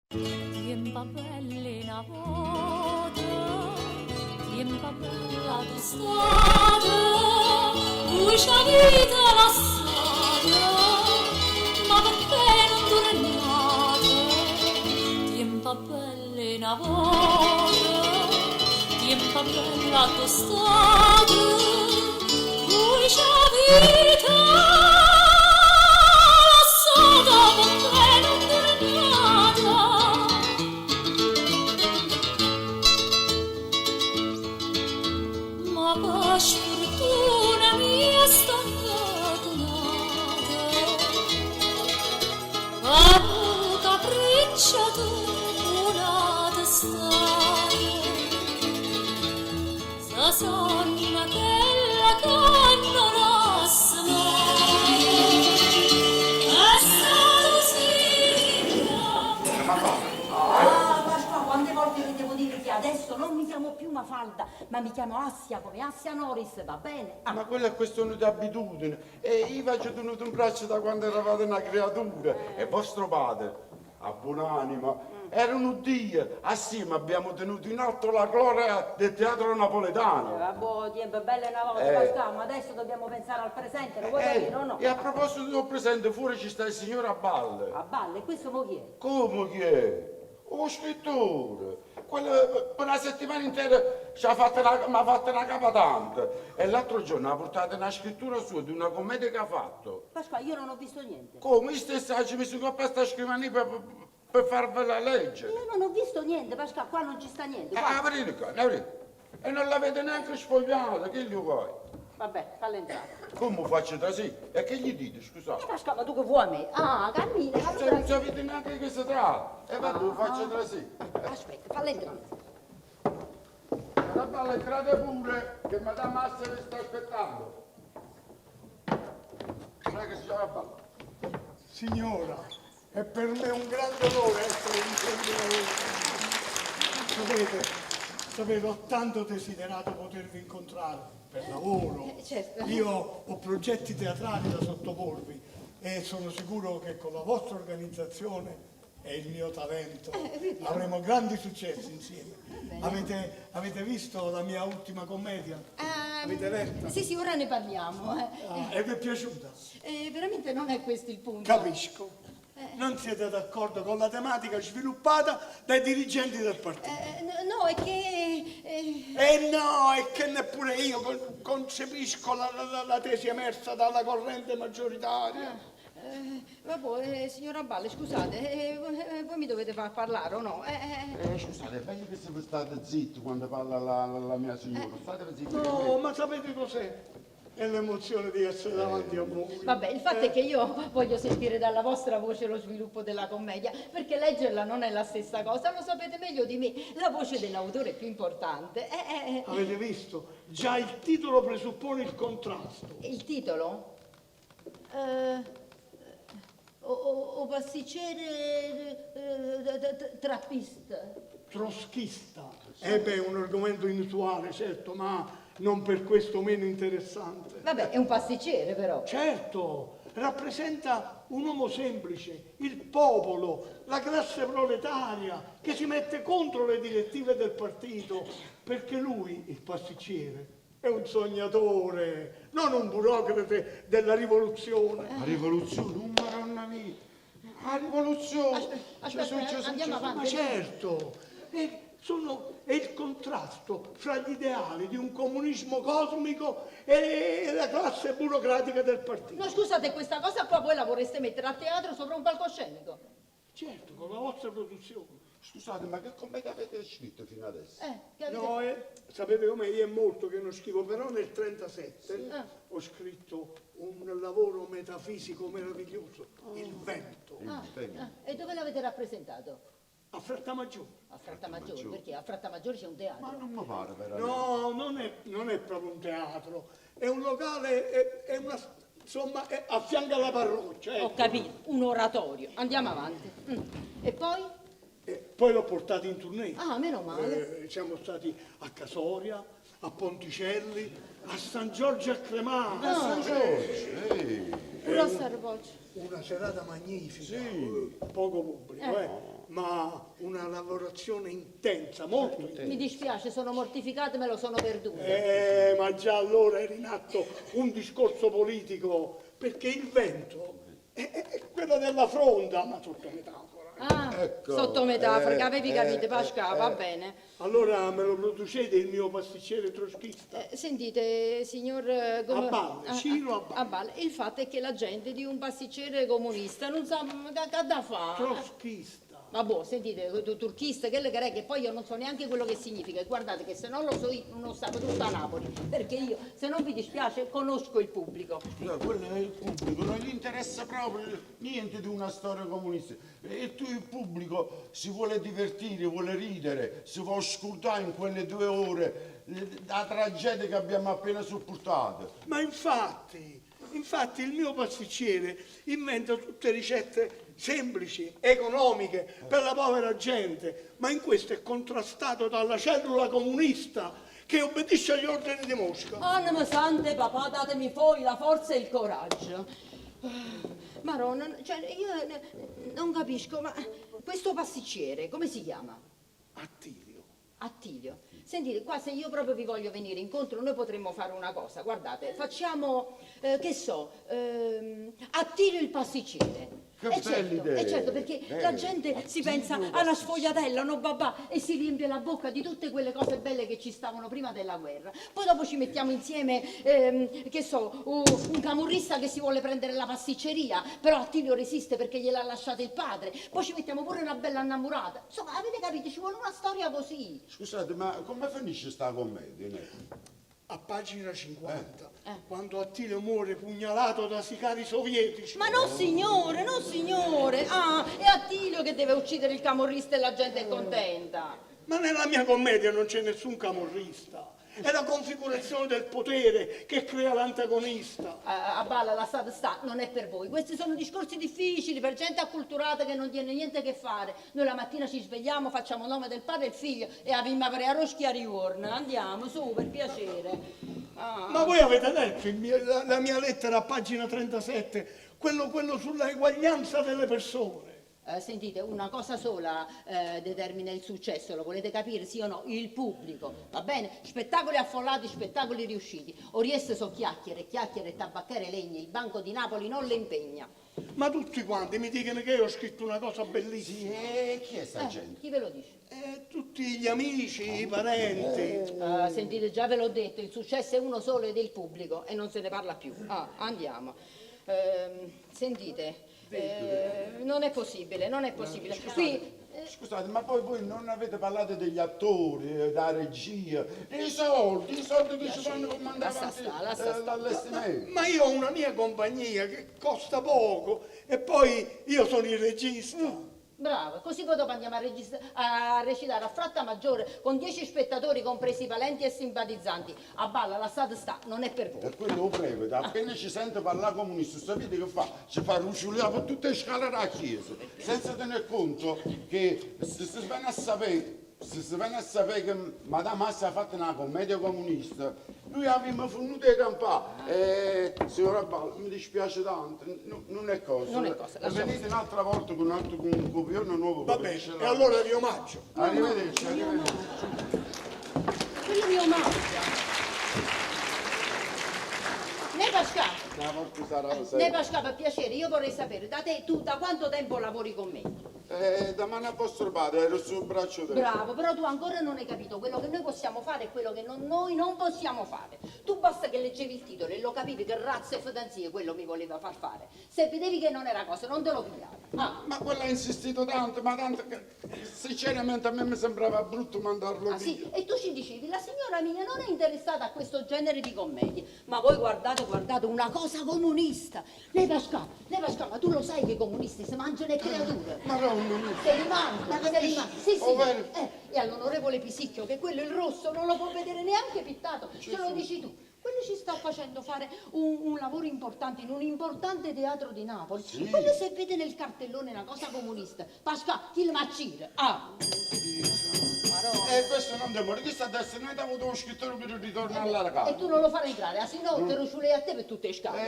Tiempa bella volta, tiempa bella d'estate, uscia vita lassata, ma perché non dura niente? Tiempa bella volta, tiempa bella d'estate, uscia vita lassata, perché non dura niente? Ma per sfortuna mia stancata nata, a capriccio tu una d'estate, sa sogna che la canna rossa Quante volte vi devo dire che adesso non mi chiamo più Mafalda, ma mi chiamo Assia, come Assia Noris, va bene? Ma quella è questione di abitudine. E io faccio tenuto un braccio da quando eravate una creatura. E vostro padre, a buon'anima, era un dio. Assieme abbiamo tenuto in alto la gloria del teatro napoletano. Vabbè, tempo bella una volta, Pascal, ma adesso dobbiamo pensare al presente, lo vuoi capire o no? E a proposito del presente, fuori ci sta il signor Aballe. A balle, questo mo chi è? Come chi è? Oh, scrittore. Quello per una settimana intera mi ha fatto una capatante. E l'altro giorno ha portato una scrittura sua di una commedia che ha fatto. Pasqua, io non ho visto niente. Come? Io stessa ci messo qua per sta scrivania per farvela leggere. Io non ho visto niente, Pasqua, qua non ci sta niente. Aprite qua, aprite. E non l'avete neanche sfogliata, che gli vuoi? Vabbè, falla entrare. Come faccio da sì? E che gli dite, scusate? Pasqua, ma tu che vuoi a me? Ah, cammina, Se non sapete neanche che si tratta. E va tu, faccio da sì. Aspetta, falla entrare. La palla entrate pure, che Madame Massa vi sta aspettando. Non è che si chiama palla. Signora, è per me un grande onore essere vicino a voi. Sapete, ho tanto desiderato potervi incontrare per lavoro. Certo. Io ho progetti teatrali da sottoporvi e sono sicuro che con la vostra organizzazione e il mio talento avremo grandi successi insieme. Avete visto la mia ultima commedia? Avete letto? Sì, ora ne parliamo. E vi è piaciuta? Veramente non è questo il punto. Capisco. Non siete d'accordo con la tematica sviluppata dai dirigenti del partito. No, è che... No, è che neppure io concepisco la tesi emersa dalla corrente maggioritaria. Vabbè, signora Balle, scusate, voi mi dovete far parlare o no? Scusate, è meglio che siete state zitti quando parla la mia signora. State zitti. No, ma sapete cos'è? È l'emozione di essere davanti a voi. Vabbè, il fatto è che io voglio sentire dalla vostra voce lo sviluppo della commedia, perché leggerla non è la stessa cosa, lo sapete meglio di me. La voce dell'autore è più importante. Avete visto? Già il titolo presuppone il contrasto. Il titolo? O pasticcere trappista. Troschista. Beh, un argomento inusuale, certo, ma non per questo meno interessante. Vabbè, è un pasticcere però. Certo, rappresenta un uomo semplice, il popolo, la classe proletaria che si mette contro le direttive del partito, perché lui, il pasticcere, è un sognatore, non un burocrate della rivoluzione. La rivoluzione, madonna mia! La rivoluzione! Aspetta, andiamo avanti. Ma certo, è il contrasto fra gli ideali di un comunismo cosmico e la classe burocratica del partito. No, scusate, questa cosa qua voi la vorreste mettere a teatro sopra un palcoscenico? Certo, con la vostra produzione. Scusate, ma che commedia avete scritto fino adesso? Che avete... No, sapete com'è? Io è molto che non scrivo, però nel 1937 ho scritto un lavoro metafisico meraviglioso, Il vento. E dove l'avete rappresentato? A Frattamaggiore. A Frattamaggiore, perché a Frattamaggiore c'è un teatro. Ma non mi pare veramente. No, non è proprio un teatro, è un locale, insomma, a fianco alla parrocchia. Ho capito, un oratorio. Andiamo avanti. E poi? Poi l'ho portato in tournée. Ah, meno male. Siamo stati a Casoria, a Ponticelli, a San Giorgio a Cremano. A San Giorgio, ehi. Pure a Sarvoce. Una serata magnifica, poco pubblico, ma una lavorazione intensa, molto intensa. Mi dispiace, sono mortificata, me lo sono perduto. Ma già allora era in atto un discorso politico, perché il vento è quello della fronda, ma sotto metafora. Ah, Ecco, sotto metafora, avevi capito, Pasca, va bene. Allora me lo producete il mio pasticcere troschista? Sentite, signor A valle, Ciro a valle. a valle, il fatto è che la gente di un pasticcere comunista non sa che da fare. Troschista. Vabbè, sentite, turchista, che poi io non so neanche quello che significa. Guardate che se non lo so io non sapevo tutta Napoli, perché io, se non vi dispiace, conosco il pubblico. No, quello è il pubblico, non gli interessa proprio niente di una storia comunista. E tu il pubblico si vuole divertire, vuole ridere, si vuole scordare in quelle 2 ore la tragedia che abbiamo appena sopportato. Ma infatti il mio pasticcere inventa tutte ricette semplici, economiche, per la povera gente, ma in questo è contrastato dalla cellula comunista che obbedisce agli ordini di Mosca. Anima sante, papà, datemi poi la forza e il coraggio. Maronna, cioè, io non capisco, ma questo pasticcere, come si chiama? Attilio. Attilio. Sentite, qua se io proprio vi voglio venire incontro, noi potremmo fare una cosa. Guardate, facciamo, Attilio il pasticcere. Che bella idea. certo, perché la gente si pensa alla sfogliatella, no babà, e si riempie la bocca di tutte quelle cose belle che ci stavano prima della guerra. Poi dopo ci mettiamo insieme, un camorrista che si vuole prendere la pasticceria, però Attilio resiste perché gliel'ha lasciato il padre. Poi ci mettiamo pure una bella innamorata. Insomma, avete capito, ci vuole una storia così. Scusate, ma come finisce sta commedia? Ne? A pagina 50, quando Attilio muore pugnalato da sicari sovietici. Ma no signore, no signore. Ah, è Attilio che deve uccidere il camorrista e la gente è contenta. Ma nella mia commedia non c'è nessun camorrista. È la configurazione del potere che crea l'antagonista. A balla la strada sta, non è per voi. Questi sono discorsi difficili per gente acculturata che non tiene niente a che fare. Noi la mattina ci svegliamo, facciamo nome del padre e il figlio e avviamo a roschi a riorna. Andiamo, su, per piacere. Ah. Ma voi avete letto la mia lettera a pagina 37, quello sulla eguaglianza delle persone. Sentite, una cosa sola determina il successo, lo volete capire, sì o no? Il pubblico, va bene? Spettacoli affollati, spettacoli riusciti. Orieste so chiacchiere, tabacchiere, legni, il Banco di Napoli non le impegna. Ma tutti quanti mi dicono che io ho scritto una cosa bellissima. E chi è sta gente? Chi ve lo dice? Tutti gli amici, i parenti. Sentite, già ve l'ho detto, il successo è uno solo ed è il pubblico e non se ne parla più. Andiamo. Sentite, non è possibile, non è possibile. Qui, Scusate, ma poi voi non avete parlato degli attori, della regia, i soldi che ci fanno comandare l'allestimento. Ma io ho una mia compagnia che costa poco e poi io sono il regista. bravo, così poi dopo andiamo a recitare a Fratta Maggiore con 10 spettatori, compresi valenti e simpatizzanti. A balla, la strada sta, non è per voi. Per quello lo prego, appena ci sente parlare comunista, sapete che fa? Ci fa rusciolare per tutte le scale della chiesa, senza tener conto che se si viene a sapere che Madame Massa ha fatto una commedia comunista, noi abbiamo finito di campare. Signora Balla, mi dispiace tanto, non è cosa. Non è cosa, lasciamo venite un'altra volta con un copione nuovo. Va bene, e allora vi omaggio. Arrivederci. Quello mi omaggio. Ne Pascal, ne Pascal, per piacere, io vorrei sapere, tu da quanto tempo lavori con me? Da mano a vostro padre, ero sul braccio destro. Bravo, però tu ancora non hai capito quello che noi possiamo fare e quello che noi non possiamo fare. Tu basta che leggevi il titolo e lo capivi che razza e fedanzie quello mi voleva far fare. Se vedevi che non era cosa, non te lo pigliava. Ma quello ha insistito tanto, ma tanto che sinceramente a me mi sembrava brutto mandarlo via. Sì, e tu ci dicevi, la signora mia non è interessata a questo genere di commedie. Ma voi guardate, una cosa comunista. Ne Pascal, ma tu lo sai che i comunisti si mangiano le creature? Ma no, Se li mangiano, sì. Oh, bene. E all'onorevole Pisicchio, che quello il rosso non lo può vedere neanche pittato, ce lo dici tu. Quello ci sta facendo fare un lavoro importante in un importante teatro di Napoli. Sì. Quello se vede nel cartellone una cosa comunista, Pascal, il macire. questo non demora, che sta adesso, noi abbiamo avuto uno scrittore per ritornare alla casa. E tu non lo farai entrare, se no te lo ciulei a te per tutte le scale.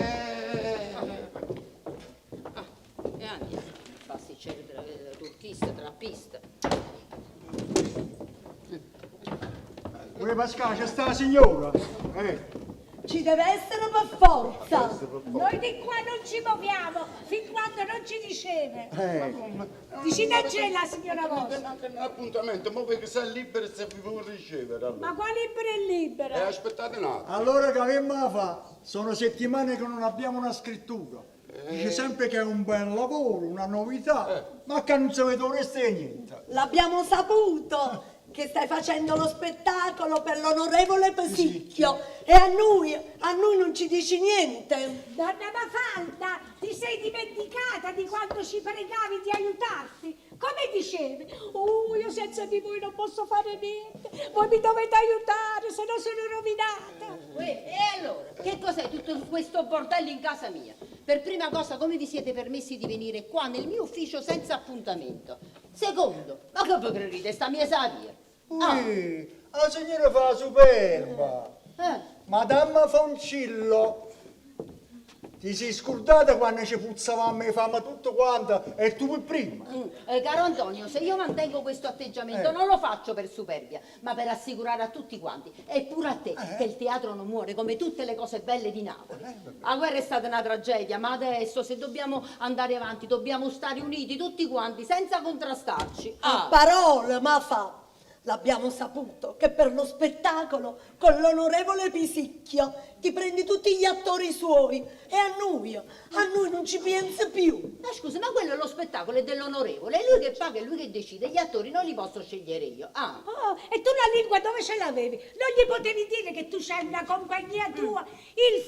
E andiamo, pasticcere, turchista, trappista. Uè Pascal, c'è sta la signora. Ci deve essere per forza. Noi di qua non ci muoviamo fin quando non ci riceve. Dici da c'è la signora vostra? Anche l'appuntamento, ma perché sei libero se vi vuoi ricevere allora. Ma quale libera è libera? Aspettate un attimo. Allora che avemmo fa? Sono settimane che non abbiamo una scrittura. Dice sempre che è un bel lavoro, una novità, ma che non si vede un resto di niente. L'abbiamo saputo che stai facendo lo spettacolo per l'onorevole Pesicchio e a noi non ci dici niente. Donna Mafalda, ti sei dimenticata di quando ci pregavi di aiutarti? Come dicevi? Io senza di voi non posso fare niente. Voi mi dovete aiutare, se no sono rovinata. E allora, che cos'è tutto questo bordello in casa mia? Per prima cosa, come vi siete permessi di venire qua nel mio ufficio senza appuntamento? Secondo, ma che voi credete, sta mia via? La signora fa la superba. Madame Foncillo, ti sei scordata quando ci puzzavamo e fama tutto quanto e tu per prima? Caro Antonio, se io mantengo questo atteggiamento non lo faccio per superbia, ma per assicurare a tutti quanti, e pure a te, che il teatro non muore come tutte le cose belle di Napoli. La guerra è stata una tragedia, ma adesso se dobbiamo andare avanti dobbiamo stare uniti tutti quanti senza contrastarci. A parole, ma fa. L'abbiamo saputo che per lo spettacolo con l'onorevole Pisicchio ti prendi tutti gli attori suoi e a noi non ci pensi più. Ma scusa, ma quello è lo spettacolo, è dell'onorevole, è lui che paga, è lui che decide, gli attori non li posso scegliere io. Oh, e tu la lingua dove ce l'avevi? Non gli potevi dire che tu c'hai una compagnia tua, il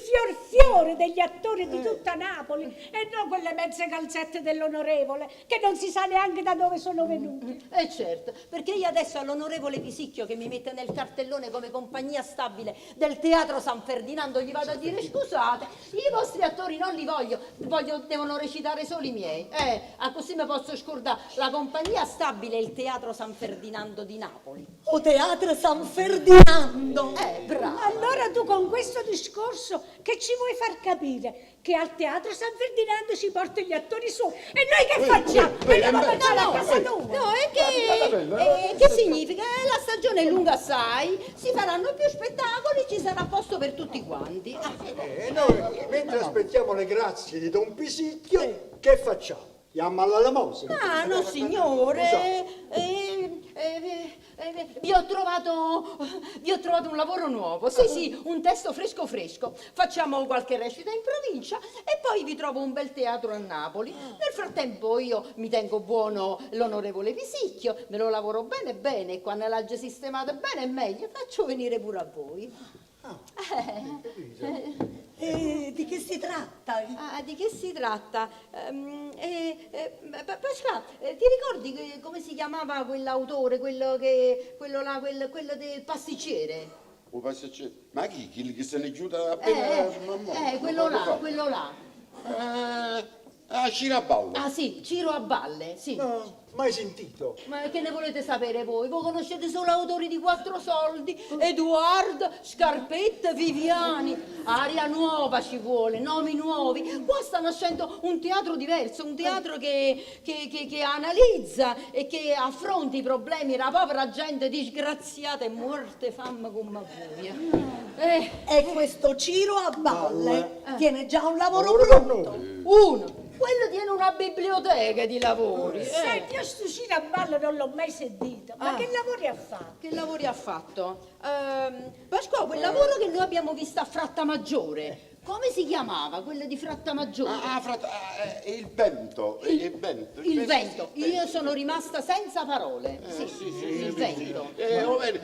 fiore degli attori di tutta Napoli, e non quelle mezze calzette dell'onorevole, che non si sa neanche da dove sono venuti. Certo, perché io adesso all'onorevole Pisicchio che mi mette nel cartellone come compagnia stabile del Teatro San Ferdinando gli vado a dire scusate, i vostri attori non li voglio, devono recitare solo i miei. Così mi posso scordare la compagnia stabile il Teatro San Ferdinando di Napoli. O Teatro San Ferdinando. Bravo. Allora tu con questo discorso che ci vuoi far capire? Che al Teatro San Ferdinando ci portano gli attori suoi e noi che facciamo? Andiamo a pensare a casa tua. No, che significa? La stagione è lunga assai, si faranno più spettacoli, ci sarà posto per tutti quanti. Noi, mentre aspettiamo le grazie di Don Pisicchio, che facciamo? Andiamo alla lamosina? No signore, vi ho trovato un lavoro nuovo, sì, un testo fresco, facciamo qualche recita in provincia e poi vi trovo un bel teatro a Napoli. Nel frattempo io mi tengo buono l'onorevole Pisicchio, me lo lavoro bene, e quando l'ha già sistemato bene è meglio, faccio venire pure a voi. Di che si tratta? Di che si tratta? Pasqua, ti ricordi come si chiamava quell'autore, quello del pasticcere? Un pasticcere? Ma chi? Chi che se ne chiude appena... Quello là. Ciro a Balle. Sì, Ciro a Balle, sì. No, mai sentito. Ma che ne volete sapere voi? Voi conoscete solo autori di quattro soldi, Edoardo, Scarpetta, Viviani. Aria nuova ci vuole, nomi nuovi. Qua sta nascendo un teatro diverso, un teatro che analizza e che affronta i problemi della povera gente disgraziata e morte fame come furia. E questo Ciro a Balle tiene già un lavoro Lavoro per pronto. noi. Uno, quello tiene una biblioteca di lavori. Senti, io sto Ciro a ballo non l'ho mai sentito, ma che lavori ha fatto? Che lavori ha fatto? Pasqua, quel lavoro che noi abbiamo visto a Frattamaggiore. Come si chiamava quello di Frattamaggiore? Il vento. Il vento. Io sono rimasta senza parole. Sì, il vento.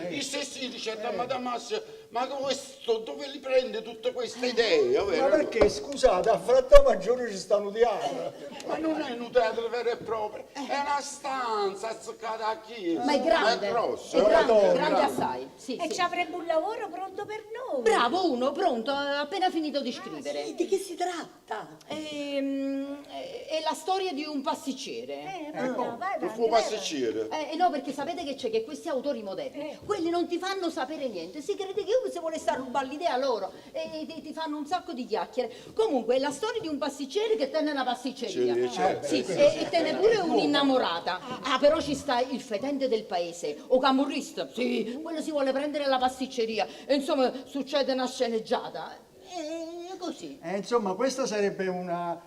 I stessi dice da Madame Assia, Ma questo dove li prende tutte queste idee? Ma Vero? perché, scusate, a Frattamaggiore ci stanno di teatro. Ma non è un teatro vero e proprio, è una stanza azzeccata a chiesa. Ma è grande, è grosso, è grande, Madonna. grande assai. Sì, E sì. ci avremmo un lavoro pronto per noi. Bravo, uno, pronto, ha appena finito di scrivere. Sì, di che si tratta? È la storia di un pasticcere. Vai, vai, Il vai, tuo vai. pasticcere. No, perché sapete che c'è? Che questi autori moderni, quelli non ti fanno sapere niente, si crede che uno si vuole stare a rubare l'idea loro e ti fanno un sacco di chiacchiere. Comunque è la storia di un pasticcere che tiene una pasticceria. Sì, certo. Sì, e tiene pure un'innamorata. Ah, però ci sta il fetente del paese, o camorrista, sì, quello si vuole prendere la pasticceria. E insomma succede una sceneggiata. E così. Insomma, questa sarebbe una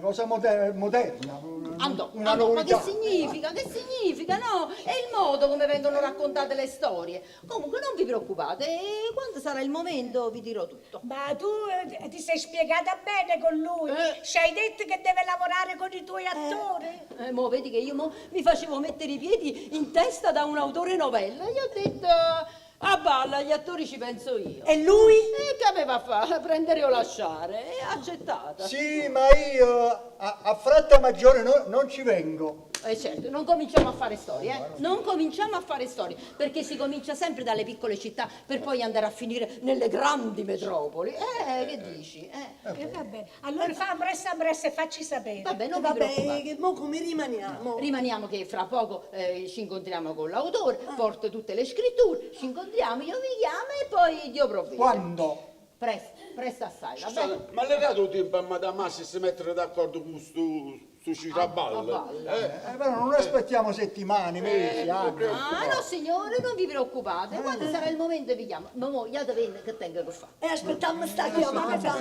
cosa moderna, Andò, una andò, ma novità. che significa? Che significa? No, è il modo come vengono raccontate le storie. Comunque non vi preoccupate, e quando sarà il momento vi dirò tutto. Ma tu ti sei spiegata bene con lui. Ci hai detto che deve lavorare con i tuoi attori. Mo vedi che io mi facevo mettere i piedi in testa da un autore novella. Gli ho detto, a balla, agli attori ci penso io. E lui? E che aveva a fare? Prendere o lasciare? E accettata. Sì, ma io a Frattamaggiore non ci vengo. Certo, non cominciamo a fare storie, Non cominciamo a fare storie, perché si comincia sempre dalle piccole città per poi andare a finire nelle grandi metropoli. Che dici? Va bene. Allora fa presto e facci sapere. Vabbè, non vi Vabbè, preoccupate. che mo come rimaniamo? Rimaniamo che fra poco ci incontriamo con l'autore, porto tutte le scritture, ci incontriamo, io vi chiamo e poi Dio provvede. Quando? Presto assai, va bene? Scusate, ma le dato tempo a Madame Massi si mettere d'accordo con stu Ciraballe? Però non aspettiamo settimane, mesi, anni. Ah, no signore, non vi preoccupate, quando sarà il momento vi chiamo. Ma mo, io devo che tengo che fare. E aspettiamo sta chiamata.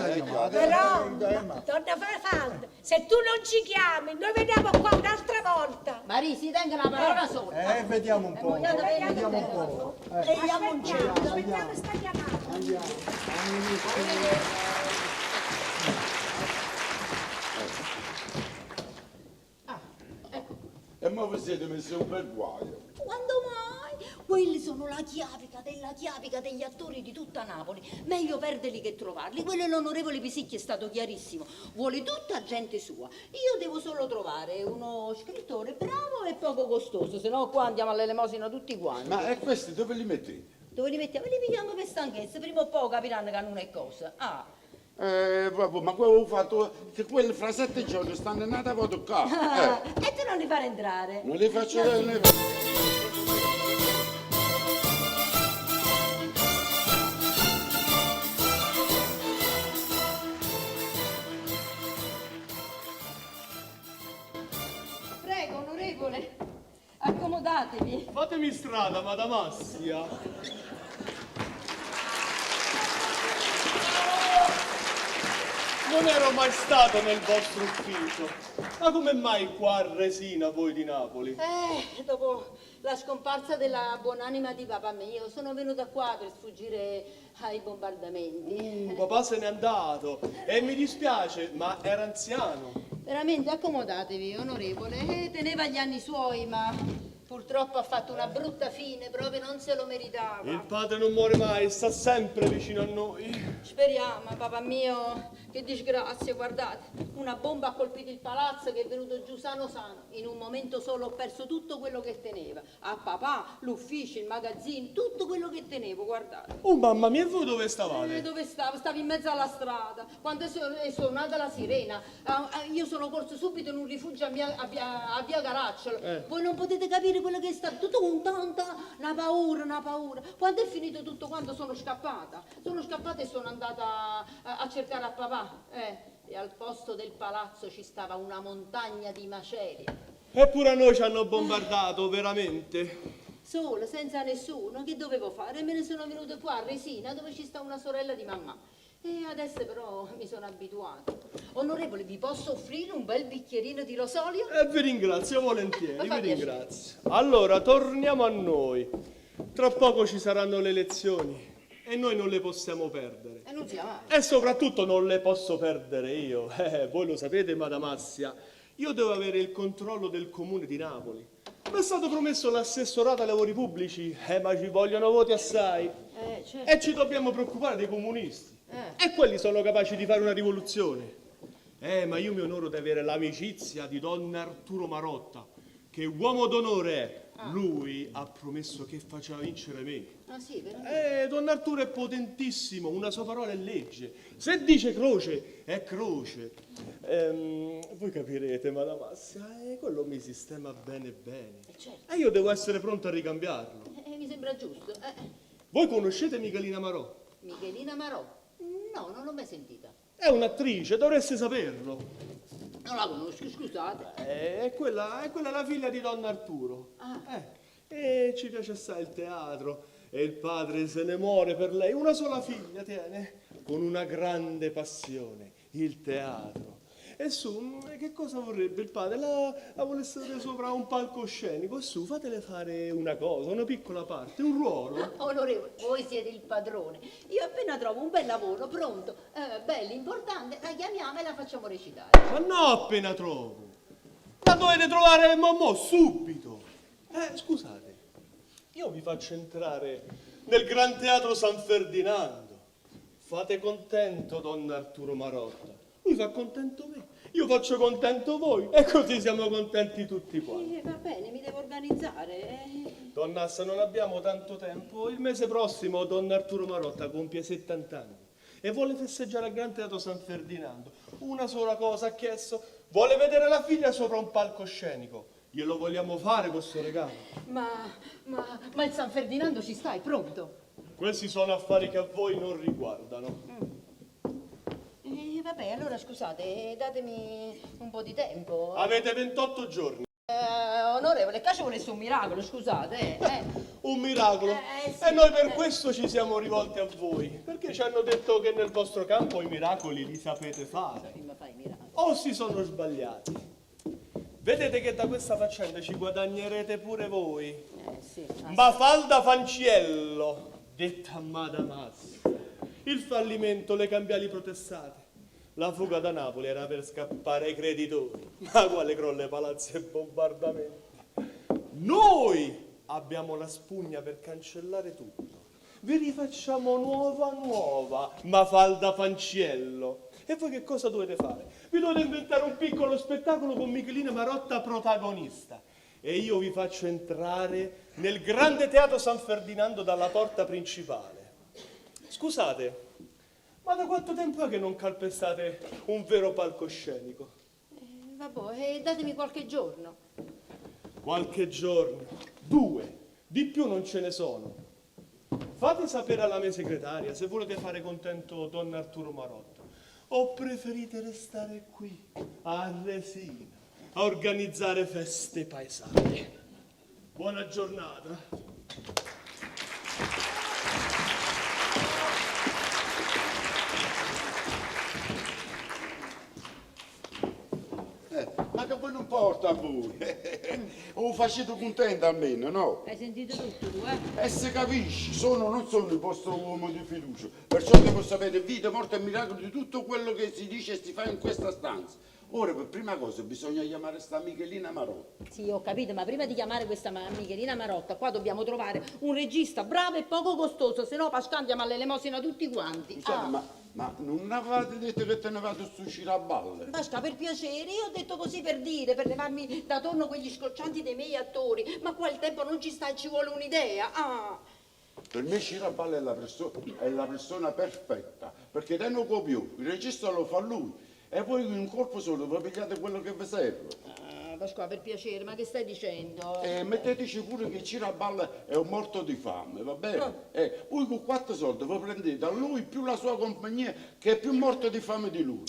Però, donna Farfalla, se tu non ci chiami, noi veniamo qua un'altra volta. Marisi, tenga una parola sola. Vediamo un po'. mo, io devo Vediamo un po'. Aspettiamo sta chiamata. E mo vi siete messi un bel guaio. Quando mai? Quelli sono la chiavica della chiavica degli attori di tutta Napoli. Meglio perderli che trovarli. Quello l'onorevole Pisicchi è stato chiarissimo. Vuole tutta gente sua. Io devo solo trovare uno scrittore bravo e poco costoso, se no qua andiamo all'elemosina tutti quanti. Ma e questi dove li mettete? Dove li mettiamo? Li pigliamo per stanchezza, prima o poi capiranno che non è cosa. Vabbè, ma quello ho fatto che quelli fra 7 giorni stanno nata a toccare. E tu non li fare entrare. Non li faccio Prego, onorevole, accomodatevi. Fatemi strada, Madame Assia. Non ero mai stato nel vostro ufficio. Ma come mai qua a Resina, voi di Napoli? Dopo la scomparsa della buonanima di papà mio, sono venuta qua per sfuggire ai bombardamenti. Papà se n'è andato e mi dispiace, ma era anziano. Veramente accomodatevi, onorevole. Teneva gli anni suoi, ma purtroppo ha fatto una brutta fine, proprio non se lo meritava. Il padre non muore mai, sta sempre vicino a noi. Speriamo, papà mio, che disgrazia, guardate, una bomba ha colpito il palazzo che è venuto giù sano sano. In un momento solo ho perso tutto quello che teneva. A papà, l'ufficio, il magazzino, tutto quello che tenevo, guardate. Oh mamma mia, e voi dove stavate? Dove stavo? Stavi in mezzo alla strada. Quando è suonata la sirena, io sono corso subito in un rifugio a via Caracciolo. Voi non potete capire quello che è stato. Una paura. Quando è finito tutto quanto sono scappata. Sono scappata e sono andata a cercare a papà. E al posto del palazzo ci stava una montagna di macerie. Eppure a noi ci hanno bombardato, veramente. Sola, senza nessuno, che dovevo fare? Me ne sono venuta qua a Resina, dove ci sta una sorella di mamma. E adesso però mi sono abituata. Onorevole, vi posso offrire un bel bicchierino di rosolio? E vi ringrazio volentieri, Mi fa vi piacere. ringrazio. Allora, torniamo a noi. Tra poco ci saranno le elezioni e noi non le possiamo perdere. E non sia mai. E soprattutto non le posso perdere io. Voi lo sapete, Madame Assia, Io devo avere il controllo del comune di Napoli. Mi è stato promesso l'assessorato ai lavori pubblici, ma ci vogliono voti assai. Certo. E ci dobbiamo preoccupare dei comunisti. E quelli sono capaci di fare una rivoluzione. Ma io mi onoro di avere l'amicizia di Don Arturo Marotta, che uomo d'onore è. Lui ha promesso che faceva vincere me. Ah sì, veramente? Don Arturo è potentissimo, una sua parola è legge. Se dice croce, è croce. Voi capirete, Madama Massia, quello mi sistema bene bene. Certo. E io devo essere pronto a ricambiarlo. Mi sembra giusto. Voi conoscete Michelina Marò? Michelina Marò? No, non l'ho mai sentita. È un'attrice, dovreste saperlo. Non la conosco, scusate. È quella la figlia di Don Arturo. E ci piace assai il teatro. E il padre se ne muore per lei. Una sola figlia tiene, con una grande passione, il teatro. E su, che cosa vorrebbe il padre? La volesse avere sopra un palcoscenico. E su, fatele fare una cosa, una piccola parte, un ruolo. Onorevole, voi siete il padrone. Io appena trovo un bel lavoro, pronto, bello, importante, la chiamiamo e la facciamo recitare. Ma no, appena trovo. La dovete trovare subito. Scusate, io vi faccio entrare nel Gran Teatro San Ferdinando. Fate contento Don Arturo Marotta. Lui fa contento me, io faccio contento voi e così siamo contenti tutti quanti. Va bene, mi devo organizzare. Donnassa, non abbiamo tanto tempo. Il mese prossimo Don Arturo Marotta compie 70 anni e vuole festeggiare al Gran Teatro San Ferdinando. Una sola cosa ha chiesto, vuole vedere la figlia sopra un palcoscenico. Glielo vogliamo fare questo regalo. Ma il San Ferdinando ci sta, è pronto? Questi sono affari che a voi non riguardano. Vabbè, allora scusate, datemi un po' di tempo. Avete 28 giorni. Onorevole, qua ci volesse un miracolo, scusate. Un miracolo. Sì. E noi per questo ci siamo rivolti a voi. Perché ci hanno detto che nel vostro campo i miracoli li sapete fare. Prima fai i miracoli. O si sono sbagliati. Vedete che da questa faccenda ci guadagnerete pure voi. Sì. Mafalda Fanciello, detta Madamassi. Il fallimento, le cambiali protestate. La fuga da Napoli era per scappare ai creditori. Ma quale crolle palazzi e bombardamenti. Noi abbiamo la spugna per cancellare tutto. Vi rifacciamo nuova, Mafalda Fanciello. E voi che cosa dovete fare? Vi dovete inventare un piccolo spettacolo con Michelina Marotta protagonista. E io vi faccio entrare nel grande teatro San Ferdinando dalla porta principale. Scusate, ma da quanto tempo è che non calpestate un vero palcoscenico? Vabbè, datemi qualche giorno. Qualche giorno, 2, di più non ce ne sono. Fate sapere alla mia segretaria se volete fare contento Don Arturo Marotta. O preferite restare qui, a Resina, a organizzare feste paesane. Buona giornata. Ma che voi non porta a voi? O facete contento almeno, no? Hai sentito tutto tu, E se capisci, non sono il vostro uomo di fiducia, perciò devo sapere vita, morte e miracolo di tutto quello che si dice e si fa in questa stanza. Ora, per prima cosa, bisogna chiamare sta Michelina Marotta. Sì, ho capito, ma prima di chiamare questa Michelina Marotta, qua dobbiamo trovare un regista bravo e poco costoso, se no pascandiamo all'elemosina tutti quanti. Scusate, ma non avevate detto che te ne vado su Ciraballe? Basta, per piacere, io ho detto così per dire, per levarmi da torno quegli scoccianti dei miei attori, ma qua il tempo non ci sta e ci vuole un'idea. Per me Ciraballe è la persona perfetta, perché te non copiò, il regista lo fa lui, e voi in un colpo solo vi pigliate quello che vi serve. Pasqua, per piacere, ma che stai dicendo? E metteteci pure che Ciraballe è un morto di fame, va bene? Voi con 4 soldi vi prendete a lui più la sua compagnia, che è più morto di fame di lui.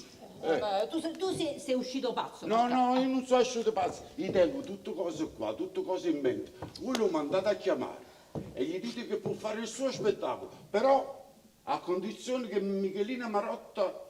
Tu sei uscito pazzo. No, io non sono asciutto pazzo, gli tengo tutte cose qua, tutte cose in mente. Voi lo mandate a chiamare e gli dite che può fare il suo spettacolo, però a condizione che Michelina Marotta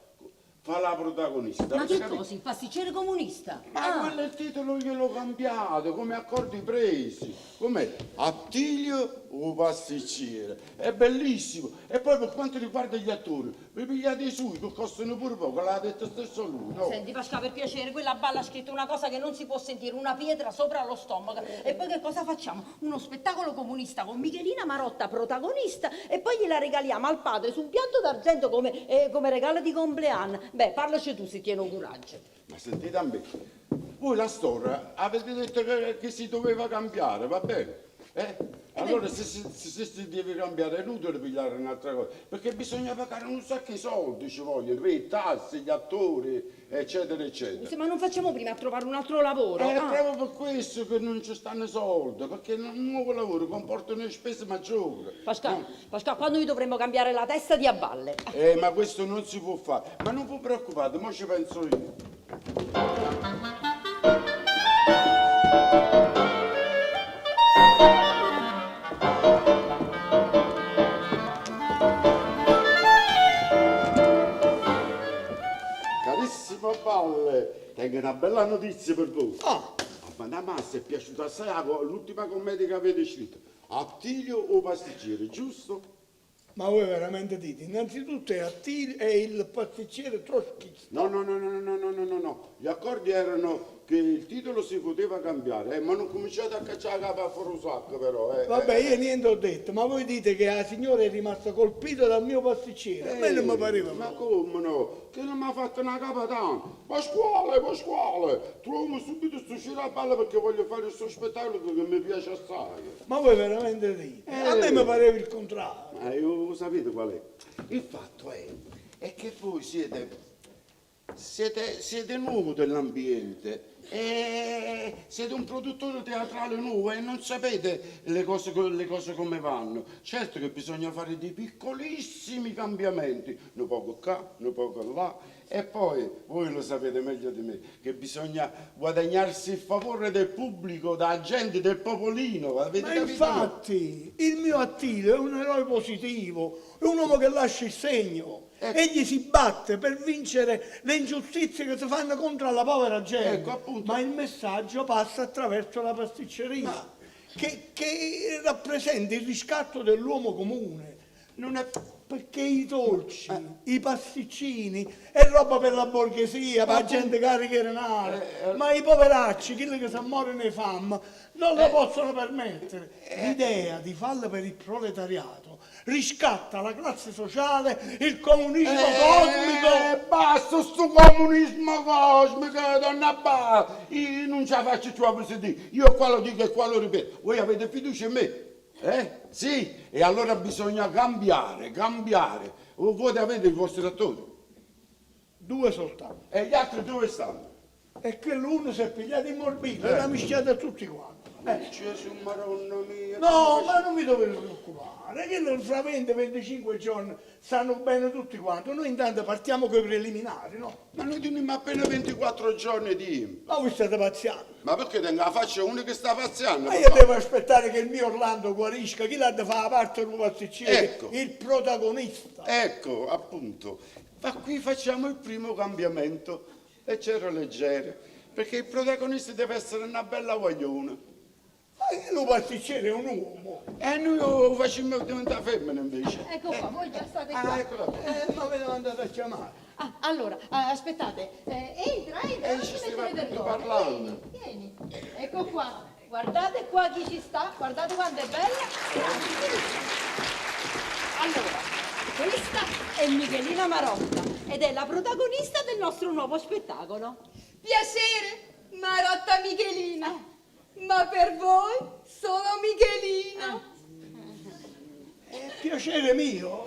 fa la protagonista. Ma avete che capito? cosa? Il pasticcere comunista? Ma quello è il titolo glielo cambiato, come accordi presi. Com'è? Attilio o pasticcere. È bellissimo. E poi per quanto riguarda gli attori, vi pigliate i sui che costano pure poco, l'ha detto stesso lui, no? Senti Pasqua, per piacere, quella balla ha scritto una cosa che non si può sentire, una pietra sopra lo stomaco. E poi che cosa facciamo? Uno spettacolo comunista con Michelina Marotta protagonista e poi gliela regaliamo al padre su un piatto d'argento come regalo di compleanno. Beh, parlaci tu se tieni coraggio. Ma sentite a me, voi la storia avete detto che si doveva cambiare, va bene? Allora se si deve cambiare è inutile pigliare un'altra cosa, perché bisogna pagare un sacco di soldi, ci vogliono, le tasse, gli attori, eccetera, eccetera. Sì, ma non facciamo prima a trovare un altro lavoro? È proprio per questo che non ci stanno soldi, perché un nuovo lavoro comporta una spesa maggiore. Pasqua, quando noi dovremmo cambiare la testa di a valle? Ma questo non si può fare. Ma non vi preoccupate, mo ci penso io. Carissimo Valle, tengo una bella notizia per voi. A Madame Massa è piaciuta assai l'ultima commedia che avete scritto. Attilio o pasticcere, giusto? Ma voi veramente dite, innanzitutto è Attilio e il pasticcere trotschista. No. Gli accordi erano che il titolo si poteva cambiare, ma non cominciate a cacciare la capa fuori un sacco però. Vabbè, io niente ho detto, ma voi dite che la signora è rimasta colpita dal mio pasticcere. A me non mi pareva. Ma come no? Che non mi ha fatto una capa tanto? Pasquale, troviamo subito sto ciraballa perché voglio fare questo spettacolo che mi piace assai. Ma voi veramente dite? A me mi pareva il contrario. Io sapete qual è? Il fatto è che voi siete nuovo dell'ambiente, siete un produttore teatrale nuovo e non sapete le cose come vanno. Certo che bisogna fare dei piccolissimi cambiamenti, un poco qua, un poco là, e poi voi lo sapete meglio di me che bisogna guadagnarsi il favore del pubblico, da gente, del popolino. Avete Ma capito? infatti, il mio Attilio è un eroe positivo, è un uomo che lascia il segno. Egli si batte per vincere le ingiustizie che si fanno contro la povera gente. Ecco, appunto. Ma il messaggio passa attraverso la pasticceria, che rappresenta il riscatto dell'uomo comune. Non è... Perché i dolci, i pasticcini, è roba per la borghesia, per la gente carica e renale, ma i poveracci, quelli che si ammorbano di fame, non lo possono permettere. L'idea di farlo per il proletariato riscatta la classe sociale, il comunismo cosmico. Basta sto comunismo cosmico, donna basta. Io non ce la faccio più a sentire. Io qua lo dico e qua lo ripeto. Voi avete fiducia in me? Sì, e allora bisogna cambiare. Voi avete i vostri attori? 2 soltanto. E gli altri dove stanno? E quell'uno si è pigliato in morbillo e l'ha mischiato a tutti quanti. Gesù, Madonna mia. No, ma non vi dovete preoccupare, che fra 20-25 giorni stanno bene tutti quanti. Noi intanto partiamo con i preliminari, no? Ma noi teniamo appena 24 giorni di... Ma voi state pazziando. Ma perché tengo la faccia uno che sta pazziando? Ma io devo aspettare che il mio Orlando guarisca, chi l'ha da fare la parte del pasticcere, Ecco. il protagonista. Ecco, appunto. Ma qui facciamo il primo cambiamento, leggero, perché il protagonista deve essere una bella guagliona. Ma il pasticcere è un uomo. E noi lo facciamo diventare femmina invece. Ecco qua, voi già state qua. Eccola. Ma ve devo andare a chiamare. Allora, aspettate, entra, non ci ti stiamo mettere vergogna. parlando. Vieni. Ecco qua, guardate qua chi ci sta, guardate quanto è bella. Allora, questa è Michelina Marotta ed è la protagonista del nostro nuovo spettacolo. Piacere, Marotta Michelina. Ma per voi sono Michelino. Piacere mio,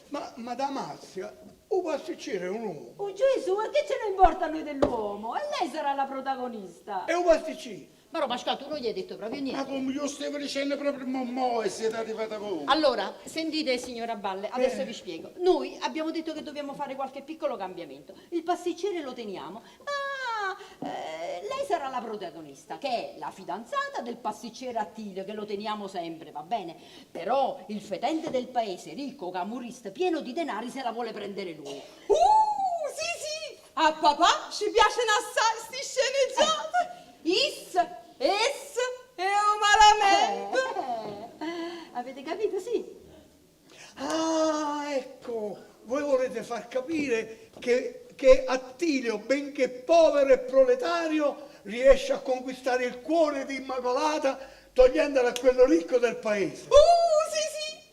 ma Madame Assia, un pasticcere è un uomo. Oh Gesù, e che ce ne importa a noi dell'uomo? E lei sarà la protagonista. È un pasticcere. Ma Pasqua, tu non gli hai detto proprio Ma niente. come io stavo dicendo proprio mo e siete arrivata voi. Allora, sentite signora Balle, adesso vi spiego. Noi abbiamo detto che dobbiamo fare qualche piccolo cambiamento. Il pasticcere lo teniamo, ma lei sarà la protagonista, che è la fidanzata del pasticcere Attilio, che lo teniamo sempre, va bene? Però il fetente del paese, ricco, camurista, pieno di denari, se la vuole prendere lui. Sì, A papà ci piacciono assai sti sceneggiate. Is, es e umanamente. Avete capito, sì? Ah, ecco, voi volete far capire che Attilio, benché povero e proletario, riesce a conquistare il cuore di Immacolata togliendola a quello ricco del paese. Sì,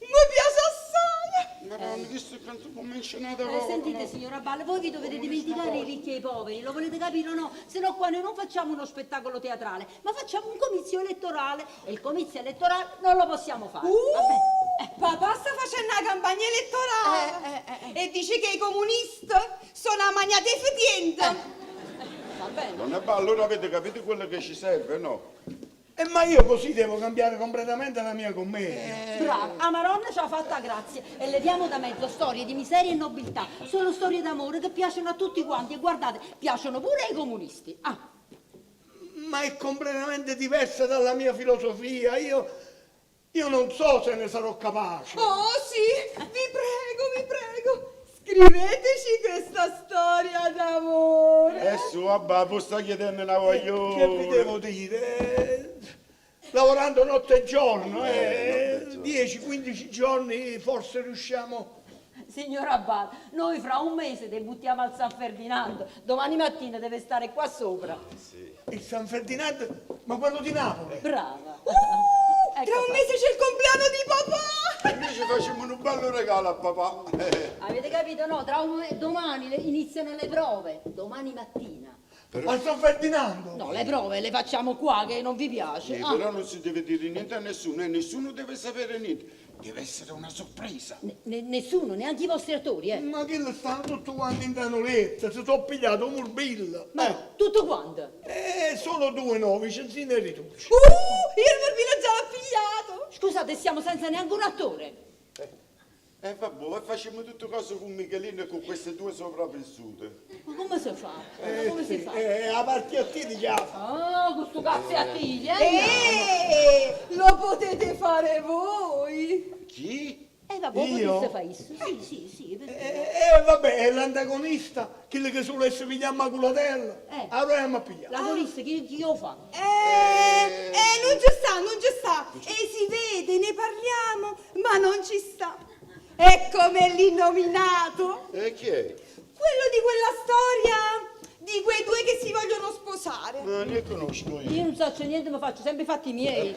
mi piace assai. Ma non visto quanto ho menzionato Sentite, signora Balle, voi vi dovete dimenticare i ricchi e i poveri, lo volete capire o no? Se no qua noi non facciamo uno spettacolo teatrale, ma facciamo un comizio elettorale e il comizio elettorale non lo possiamo fare. Vabbè. Papà sta facendo una campagna elettorale e dice che i comunisti sono ammagnati e fetienti. Va bene. Non è bello, allora avete capito quello che ci serve, no? Ma io così devo cambiare completamente la mia commedia. Bravo, a Maronna ci ha fatta grazia e leviamo da mezzo storie di miseria e nobiltà. Sono storie d'amore che piacciono a tutti quanti e guardate, piacciono pure ai comunisti. Ah, Ma è completamente diversa dalla mia filosofia. Io non so se ne sarò capace. Oh sì, vi prego. Scriveteci questa storia d'amore. Su, vabbè, poi sta chiedendo una voglio. Che vi devo dire? Lavorando notte e giorno, 10-15 giorni forse riusciamo. signora Abad, noi fra un mese debuttiamo al San Ferdinando, domani mattina deve stare qua sopra. Il San Ferdinando, ma quello di Napoli. Brava. Ecco Tra un qua. mese c'è il compleanno di papà. Invece facciamo un bello regalo a papà. Avete capito? No, domani iniziano le prove, domani mattina. Al San Ferdinando. No, le prove le facciamo qua, che non vi piace. Ah. Però non si deve dire niente a nessuno e nessuno deve sapere niente. Deve essere una sorpresa. Nessuno, neanche i vostri attori, eh. Ma che le stanno tutto quanto in tanoletta, si sono pigliato un morbillo. Ma tutto quanto? Solo 2 no, Vicenzino e Ritucci. Il morbillo già l'ha pigliato. Scusate, siamo senza neanche un attore. Vabbè, facciamo tutte cose con Michelino e con queste 2 sopravvissute. Ma come si fa? Ma come si fa? A parte a te di già. Ah, questo cazzo è a tigli, Lo potete fare voi. Chi? vabbè, Io? come si fa isso? Sì, perché... Vabbè, è l'antagonista, quello che sulle si piglia a Maculatella. Allora andiamo a pigliare. La corista, chi lo fa? Non ci sta. E si vede, ne parliamo, ma non ci sta. È come l'innominato. E chi è? Quello di quella storia di quei 2 che si vogliono sposare. Non ne conosco io. Io non so niente, ma faccio sempre i fatti miei.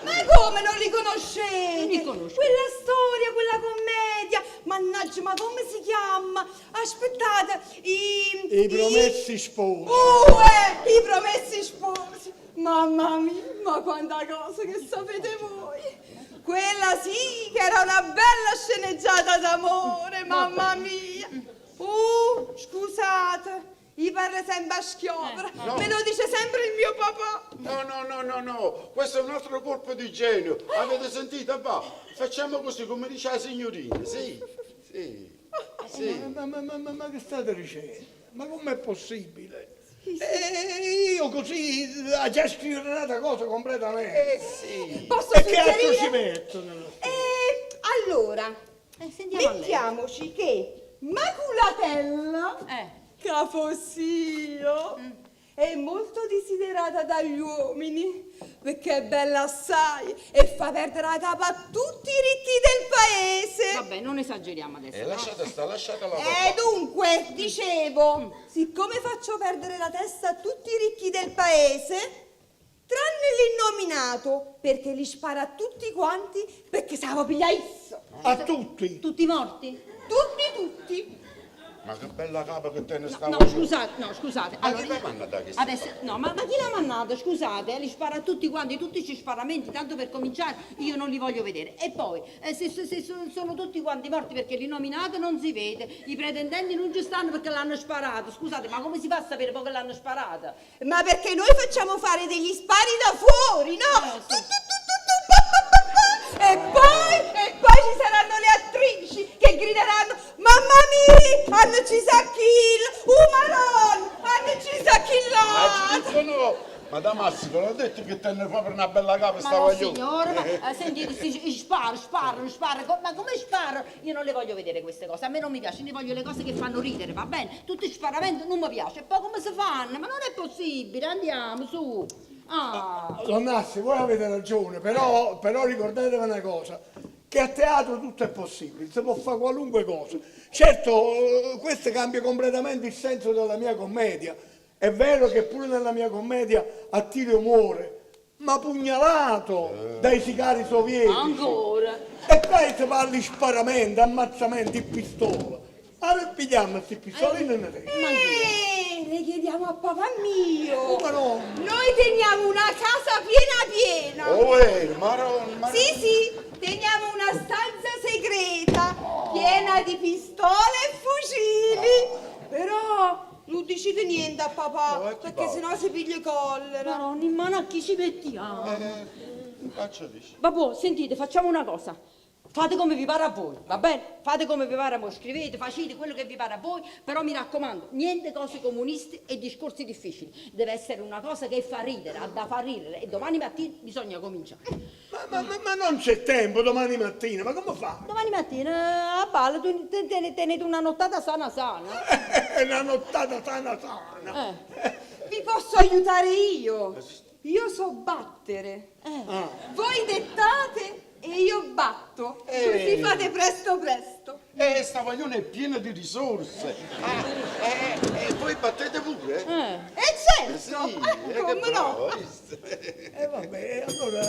Ma come non li conoscete? Non li conosco. Quella storia, quella commedia. Mannaggia, ma come si chiama? Aspettate, I promessi sposi. I promessi sposi. Mamma mia, ma quanta cosa che sapete voi. Quella sì che era una bella sceneggiata d'amore, mamma mia. Scusate, gli parla sempre a schiopera. No. Me lo dice sempre il mio papà. No, questo è un altro colpo di genio. Avete sentito? Va, facciamo così come dice la signorina, sì. Ma che state dicendo? Ma com'è possibile? Io così ha già scrivernata cosa completamente. Posso E che altro suggerire? ci metto? Allora, Sentiamo a lei. mettiamoci che Maculatella, Cafosio, è molto desiderata dagli uomini perché è bella assai e fa perdere la tapa a tutti i ricchi del paese. Vabbè, non esageriamo adesso. Lasciatela. Dunque, dicevo, siccome faccio perdere la testa a tutti i ricchi del paese, tranne l'innominato, perché li spara a tutti quanti, perché stavo pigliaizzo. A tutti. Tutti morti? Tutti. Ma che bella capa che te ne No, stavo. scusate. Ma chi l'ha mandata questa? Adesso, no, ma chi l'ha mandato? Scusate, li spara a tutti quanti, tutti ci sparamenti, tanto per cominciare, io non li voglio vedere. E poi, se sono tutti quanti morti perché l'innominato non si vede, i pretendenti non ci stanno perché l'hanno sparato. Scusate, ma come si fa a sapere poi che l'hanno sparato? Ma perché noi facciamo fare degli spari da fuori, no? E poi ci saranno le attrici che grideranno: mamma mia, hanno ucciso Achille! Maron, hanno ucciso Achille! No, Ma da Massimo, l'ho detto che te ne fa per una bella capa Ma sta no, guaglione. signore, ma sentite, sparano, ma come sparano? Io non le voglio vedere queste cose, a me non mi piace, ne voglio le cose che fanno ridere, va bene? Tutti sparavento non mi piace, e poi come si fanno? Ma non è possibile, andiamo, su. Ah. Don Nassi, voi avete ragione, però ricordatevi una cosa, che a teatro tutto è possibile, si può fare qualunque cosa. Certo, questo cambia completamente il senso della mia commedia. È vero che pure nella mia commedia Attilio muore, ma pugnalato dai sicari sovietici. Ancora? E poi si parla di sparamento, ammazzamento, di pistola. Allora pigliamo questi pistolini e ne tengo. Le chiediamo a papà mio. Come no? Noi teniamo una casa piena. Oh, Maronna. Sì, teniamo una stanza segreta piena di pistole e fucili. Però non dicete niente a papà, perché sennò si piglia collera. Madonna, in mano a chi ci mettiamo? Faccia dici. Vabbè, sentite, facciamo una cosa. Fate come vi pare a voi, va bene? Fate come vi pare a voi, scrivete, facete quello che vi pare a voi, però mi raccomando, niente cose comuniste e discorsi difficili. Deve essere una cosa che fa ridere, ha da far ridere, e domani mattina bisogna cominciare. Ma non c'è tempo domani mattina, ma come fa? Domani mattina a balla tenete una nottata sana. Una nottata sana. Vi posso aiutare io. Io so battere. Voi dettate e io batto. Così fate presto. Sta guaglione è piena di risorse. E voi battete pure? E certo, Sì, come che no? bravo, viste? E vabbè, allora,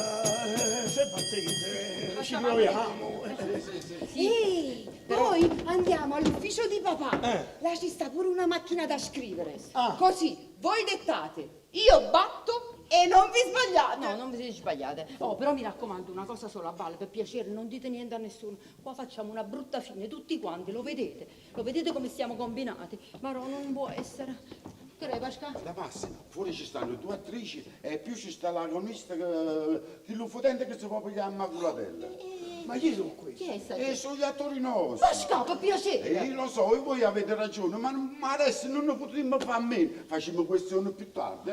se battete, ci proviamo. Poi andiamo all'ufficio di papà. Là ci sta pure una macchina da scrivere. Così, voi dettate, io batto e non vi sbagliate. No, non vi siete sbagliate. Oh, però mi raccomando, una cosa sola, a valle, per piacere, non dite niente a nessuno. Qua facciamo una brutta fine, tutti quanti, lo vedete? Lo vedete come stiamo combinati? Ma no, non può essere. Che lei, Pasca? Da Massimo, fuori ci stanno 2 attrici e più ci sta l'agonista che l'uffutente che si può pigliare a maculatella. Ma chi sono questi? Chi è sta? E sono gli attori nostri. Pasca, per piacere. Io lo so, e voi avete ragione, ma adesso non ne potremmo fare meno. Facciamo questione più tardi,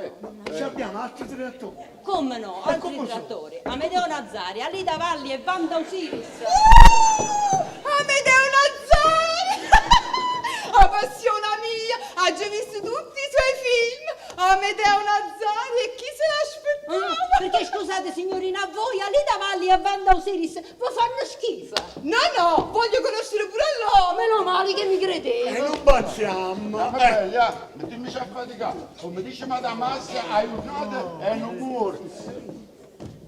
Ci abbiamo altri 3 attori. Come no, altri come sono? trattori. Amedeo Nazzari, Alida Valli e Vanda Osiris. Amedeo Nazzari! Appassiona mia! Ha già visto tutti i suoi film! Amedeo Nazzari e chi se l'aspettava? Perché scusate signorina, a voi Alida Valli e Vanda Osiris vi fanno schifo. No, voglio conoscere pure l'uomo! Meno male che mi credete. E non baciamo. Vabbè, ya, mettiamoci a faticare. Come dice Madame Massia, hai un nodo e un cuore.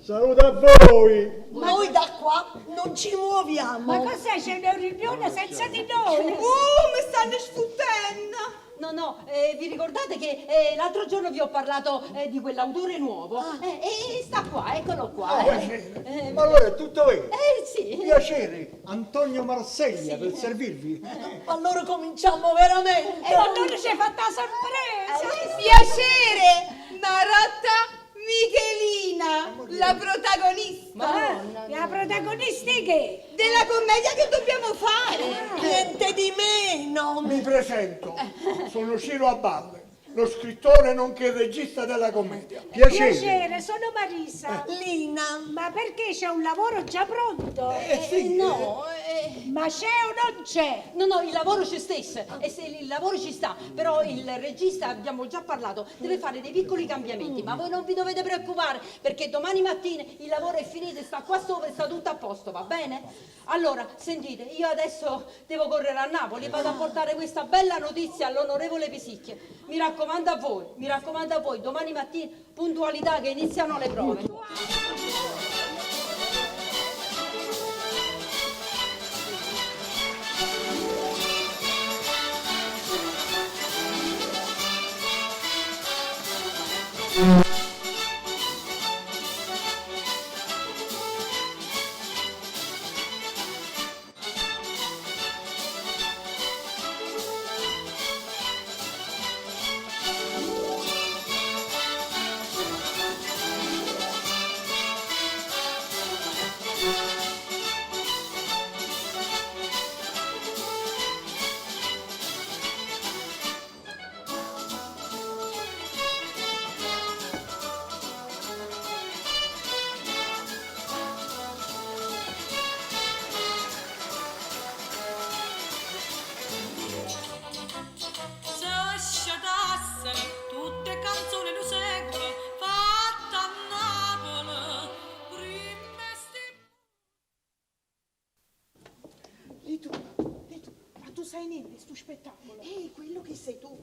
Saluto a voi. Noi da qua non ci muoviamo. Ma cos'è? C'è una riunione senza di noi? Mi stanno sfuttendo! No, vi ricordate che l'altro giorno vi ho parlato di quell'autore nuovo? E sta qua, eccolo qua. Ma allora è tutto vero. Sì. Piacere, Antonio Marseglia, per servirvi. Allora cominciamo veramente. E allora ci hai fatto la sorpresa! Piacere, Marotta Michelina, la protagonista La protagonista che? della commedia che dobbiamo fare. Niente di meno. Mi presento, sono Ciro Abballe, lo scrittore nonché regista della commedia. Piacere, sono Marisa. Lina. Ma perché c'è un lavoro già pronto? No, Ma c'è o non c'è? no, il lavoro c'è stesso, e se il lavoro ci sta, però il regista, abbiamo già parlato, deve fare dei piccoli cambiamenti, ma voi non vi dovete preoccupare, perché domani mattina il lavoro è finito, sta qua sopra e sta tutto a posto, va bene? Allora, sentite, io adesso devo correre a Napoli, vado a portare questa bella notizia all'onorevole Pisicchia. Mi raccomando a voi, domani mattina, puntualità che iniziano le prove. sai niente di sto spettacolo? Quello che sei tu.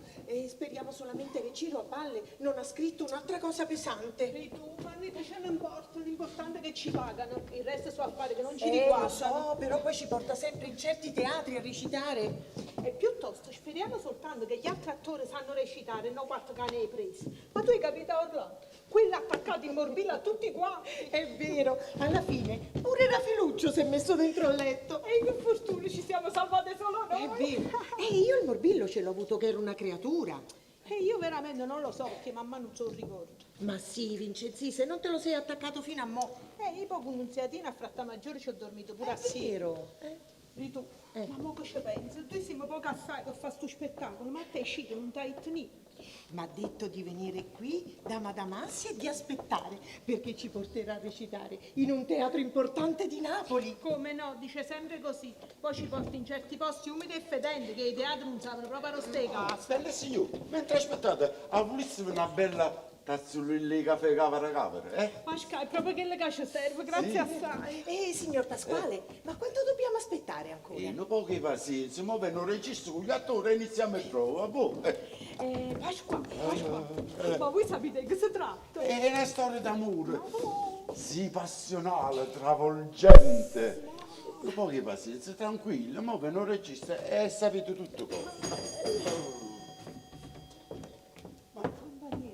Speriamo solamente che Ciro a Valle non ha scritto un'altra cosa pesante. E tu, ma a noi ce ne importa, l'importante è che ci pagano, il resto sono affari che non ci Lo riguardano. so, però poi ci porta sempre in certi teatri a recitare. E piuttosto speriamo soltanto che gli altri attori sanno recitare, no quattro cani ai presi. Ma tu hai capito Orlando? Quello attaccato in morbillo a tutti quanti. È vero, alla fine pure Rafiluccio si è messo dentro il letto. E che fortuna ci siamo salvate solo noi. È vero. E io il morbillo ce l'ho avuto che era una creatura. E io veramente non lo so perché mamma non se lo ricordo. Ma sì, Vincenzi, se non te lo sei attaccato fino a mo'. Io poco un'unziatina a fratta maggiore ci ho dormito pure assieme. Vero. E tu, ma mo che ci pensi? Tu siamo poco assai per fare sto spettacolo, ma te uscito non ti hai tenuto. Mi ha detto di venire qui da Madame Assia e di aspettare, perché ci porterà a recitare in un teatro importante di Napoli. Come no, dice sempre così. Poi ci porta in certi posti umidi e fedenti che i teatri non sanno proprio a ste case. Bella signora, mentre aspettate, volessimo una bella tazzolina di caffè cavara, Pascal, è proprio quello che ci serve, grazie assai. Signor Pasquale, ma quanto dobbiamo aspettare ancora? Non poche pazienza, ma vengo registro con gli attori e iniziamo il prova, boh. Pasquale, ma voi sapete di che si tratta? È una storia d'amore, sì, passionale, travolgente. Non poche pazienza, tranquillo, ma vengo registro e sapete tutto cosa.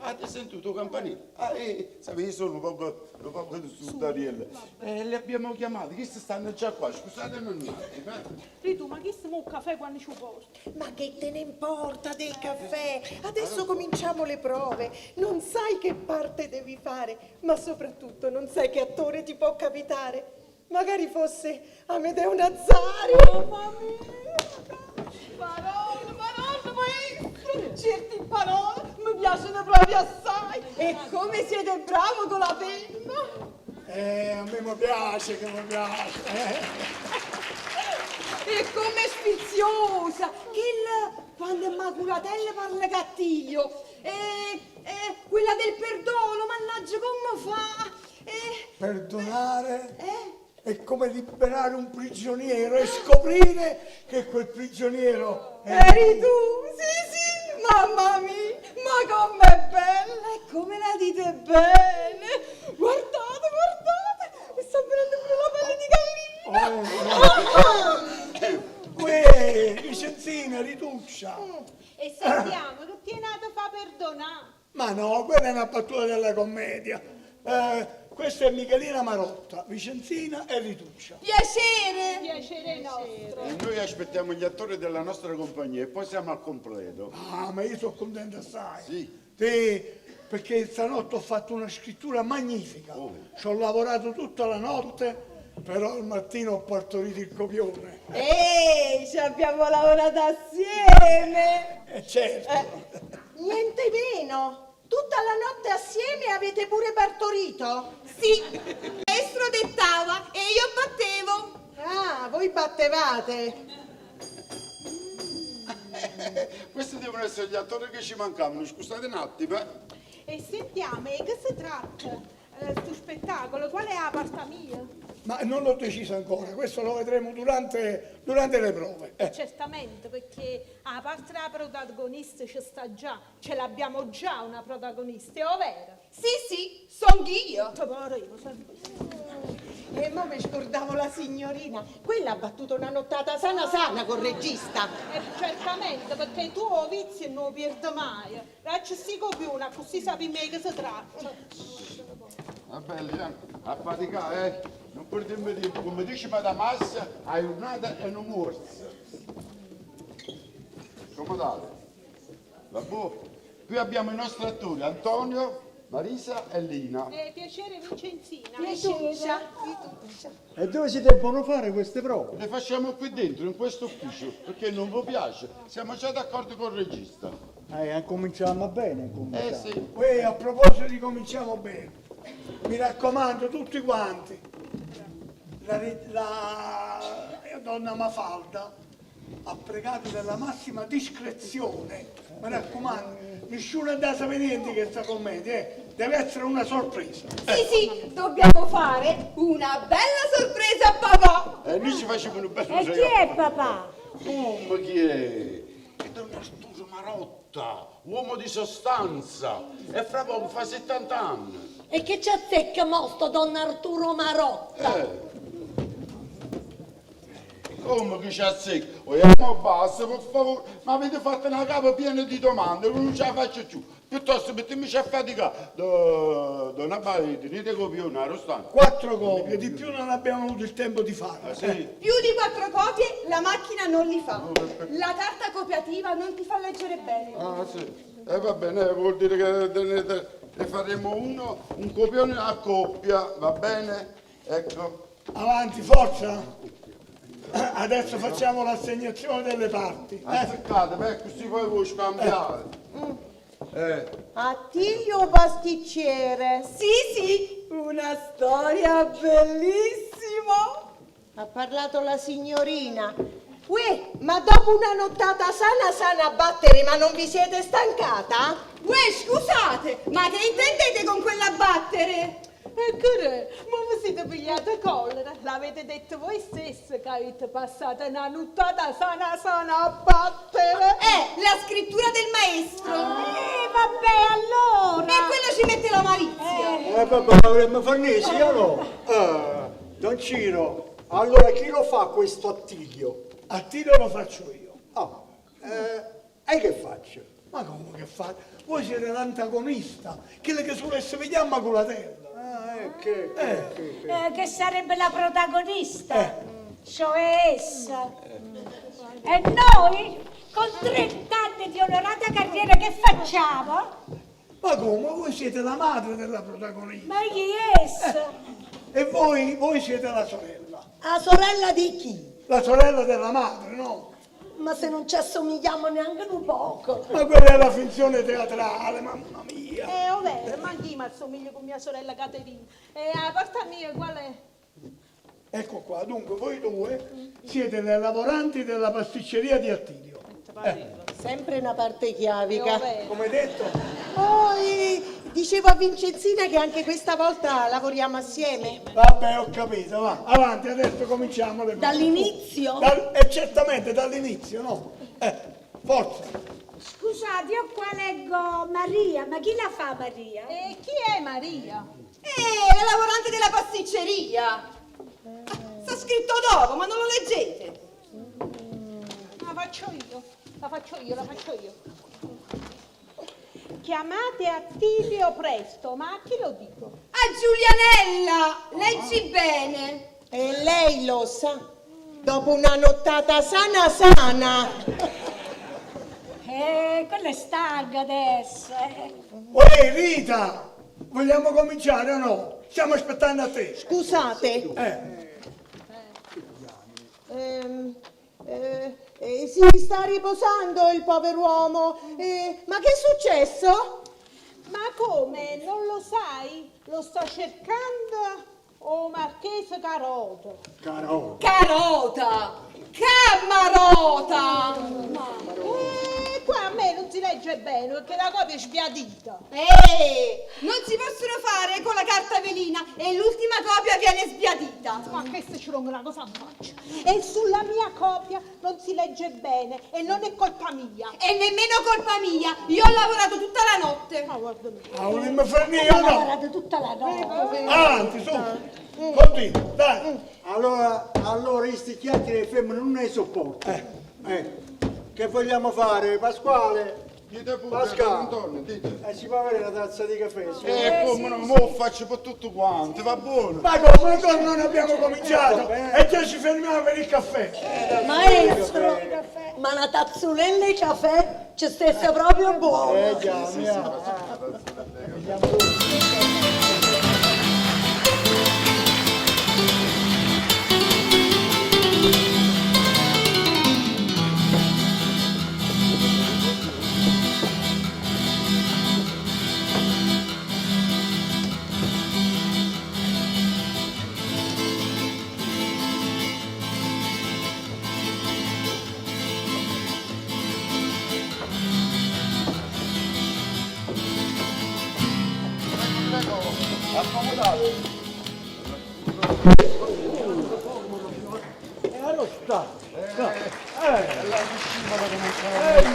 Avete sentito campanile? Sapete, sono un poco di Sudariella. Le abbiamo chiamati, questi stanno già qua, scusatemi un attimo. E tu, ma chi si muove caffè quando ci porti? Ma che te ne importa del caffè? Adesso cominciamo le prove. Non sai che parte devi fare, ma soprattutto non sai che attore ti può capitare. Magari fosse Amedeo Nazzari. Mamma mia! Parole, maestro! Certi parole mi piacciono proprio assai! E come siete bravo con la penna! A me mi piace, che mi piace. E come sfiziosa! Quando è Maculatelle parla cattivo! Quella del perdono, mannaggia come fa! Perdonare è come liberare un prigioniero e scoprire che quel prigioniero Eri tu? Sì, mamma mia! Ma com'è bella! E come la dite bene! Guardate! Mi sta venendo pure la pelle di gallina! Vicenzina, rituccia. E sentiamo, che ti è nato fa perdonare? Ma no, quella è una battuta della commedia. Questa è Michelina Marotta, Vicenzina e Rituccia. Piacere nostro. E noi aspettiamo gli attori della nostra compagnia e poi siamo al completo. Ma io sono contento assai. Sì. Sì, perché stanotte ho fatto una scrittura magnifica. Ci ho lavorato tutta la notte, però al mattino ho partorito il copione. Ci abbiamo lavorato assieme! Certo. Niente meno. Tutta la notte assieme avete pure partorito? Sì, il maestro dettava e io battevo. Ah, voi battevate. Questi devono essere gli attori che ci mancavano, scusate un attimo. E sentiamo, e che si tratta? Sto spettacolo, qual è la parte mia? Ma non l'ho deciso ancora, questo lo vedremo durante le prove. Certamente, perché a parte la protagonista ci sta già, ce l'abbiamo già una protagonista, è vero? Sì, son io. E mo mi scordavo la signorina. Quella ha battuto una nottata sana col regista. Certamente, perché tu o vizi e non lo perdi mai. Racci si copiona, così sappi me che si tratta. Vabbè, Liana, a faticare, non perdiamo tempo. Come dice Madame Assia, hai un'ata e non morsa. Scomodate. Vabbè. Qui abbiamo i nostri attori, Antonio, Marisa e Lina. Piacere Vincenzina. E dove si debbono fare queste prove? Le facciamo qui dentro, in questo ufficio, perché non vi piace. Siamo già d'accordo con il regista. Cominciamo bene. Sì. A proposito di cominciamo bene, mi raccomando tutti quanti, la donna Mafalda ha pregato della massima discrezione. Mi raccomando, nessuno è andato a vedere che sta commedia, deve essere una sorpresa. Sì, dobbiamo fare una bella sorpresa a papà. E noi ci facciamo un bello E chi è papà? Come chi è? È Don Arturo Marotta, uomo di sostanza, e fra poco fa 70 anni. E che ci azzecca mosto Don Arturo Marotta? Come che ci azzecca? Vogliamo basta, per favore, ma avete fatto una capa piena di domande, non ce la faccio più. Piuttosto mettetemi a faticare da una barriera, tenete copione, arrostante. 4 copie, di più non abbiamo avuto il tempo di farlo. Sì. Più di 4 copie la macchina non li fa. La carta copiativa non ti fa leggere bene. Ah, sì. Va bene, vuol dire che ne faremo un copione a coppia, va bene? Ecco. Avanti, forza! Adesso facciamo l'assegnazione delle parti. Azzeccate, così poi vuoi scambiare. Attilio pasticciere. Sì, una storia bellissima. Ha parlato la signorina. Uè, ma dopo una nottata sana a battere, ma non vi siete stancata? Uè, scusate, ma che intendete con quella battere? Eccure, ma vi siete pigliate collera? L'avete detto voi stesse che avete passato una nottata sana a battere? La scrittura del maestro. Vabbè, allora. E quello ci mette la malizia. Vabbè, avremmo farnesi, o no? Don Ciro, allora chi lo fa questo Attilio? A tiro lo faccio io. E che faccio? Ma come che fate? Voi siete l'antagonista, quello che sulle vediamo con la terra. Che sarebbe la protagonista, cioè essa. E noi, con 30 anni di onorata carriera, che facciamo? Ma come? Voi siete la madre della protagonista. Ma chi è essa? E voi siete la sorella. La sorella di chi? La sorella della madre, no? Ma se non ci assomigliamo neanche un poco. Ma quella è la finzione teatrale, mamma mia. Ovvero, ma chi mi assomiglia con mia sorella Caterina? E a parte mia qual è? Ecco qua, dunque voi due siete le lavoranti della pasticceria di Attilio. Sempre una parte chiavica. Come detto? Poi dicevo a Vincenzina che anche questa volta lavoriamo assieme. Vabbè, ho capito, va. Avanti, adesso cominciamo le cose. Dall'inizio? Certamente dall'inizio, no? Forza. Scusate, io qua leggo Maria, ma chi la fa Maria? E chi è Maria? La lavorante della pasticceria. Sta scritto dopo, ma non lo leggete. La faccio io. Chiamate Attilio presto, ma a chi lo dico? A Giulianella, leggi bene. E lei lo sa, dopo una nottata sana. Quella è stanca adesso. Uè, Rita, vogliamo cominciare o no? Stiamo aspettando a te. Scusate. Si sta riposando il pover'uomo. Ma che è successo? Ma come? Non lo sai? Lo sto cercando o Marchese Carota? Carota! Camarota! Qua a me non si legge bene perché la copia è sbiadita. Non si possono fare con la carta velina e l'ultima copia viene sbiadita. Ma questo ci vuole una cosa faccia. E sulla mia copia non si legge bene e non è colpa mia. E nemmeno colpa mia, io ho lavorato tutta la notte. Ma guarda me. Vogliamo farne o Ho no? lavorato tutta la notte. Avanti, su. Continua, dai. Allora sti chiacchiere e femmine non ne sopporto. Che vogliamo fare, Pasquale? Dite pure, Pasquale. Antonio, dite. Si può avere una tazza di caffè? Sì. Come no, mo faccio per tutto quanto, va buono. Ma come ancora non abbiamo cominciato? E già ci fermiamo per il caffè. Maestro, ma una tazzulella di caffè ci stesse proprio buono. Già, mia. Accomodate. sta. È la cucina da cominciare.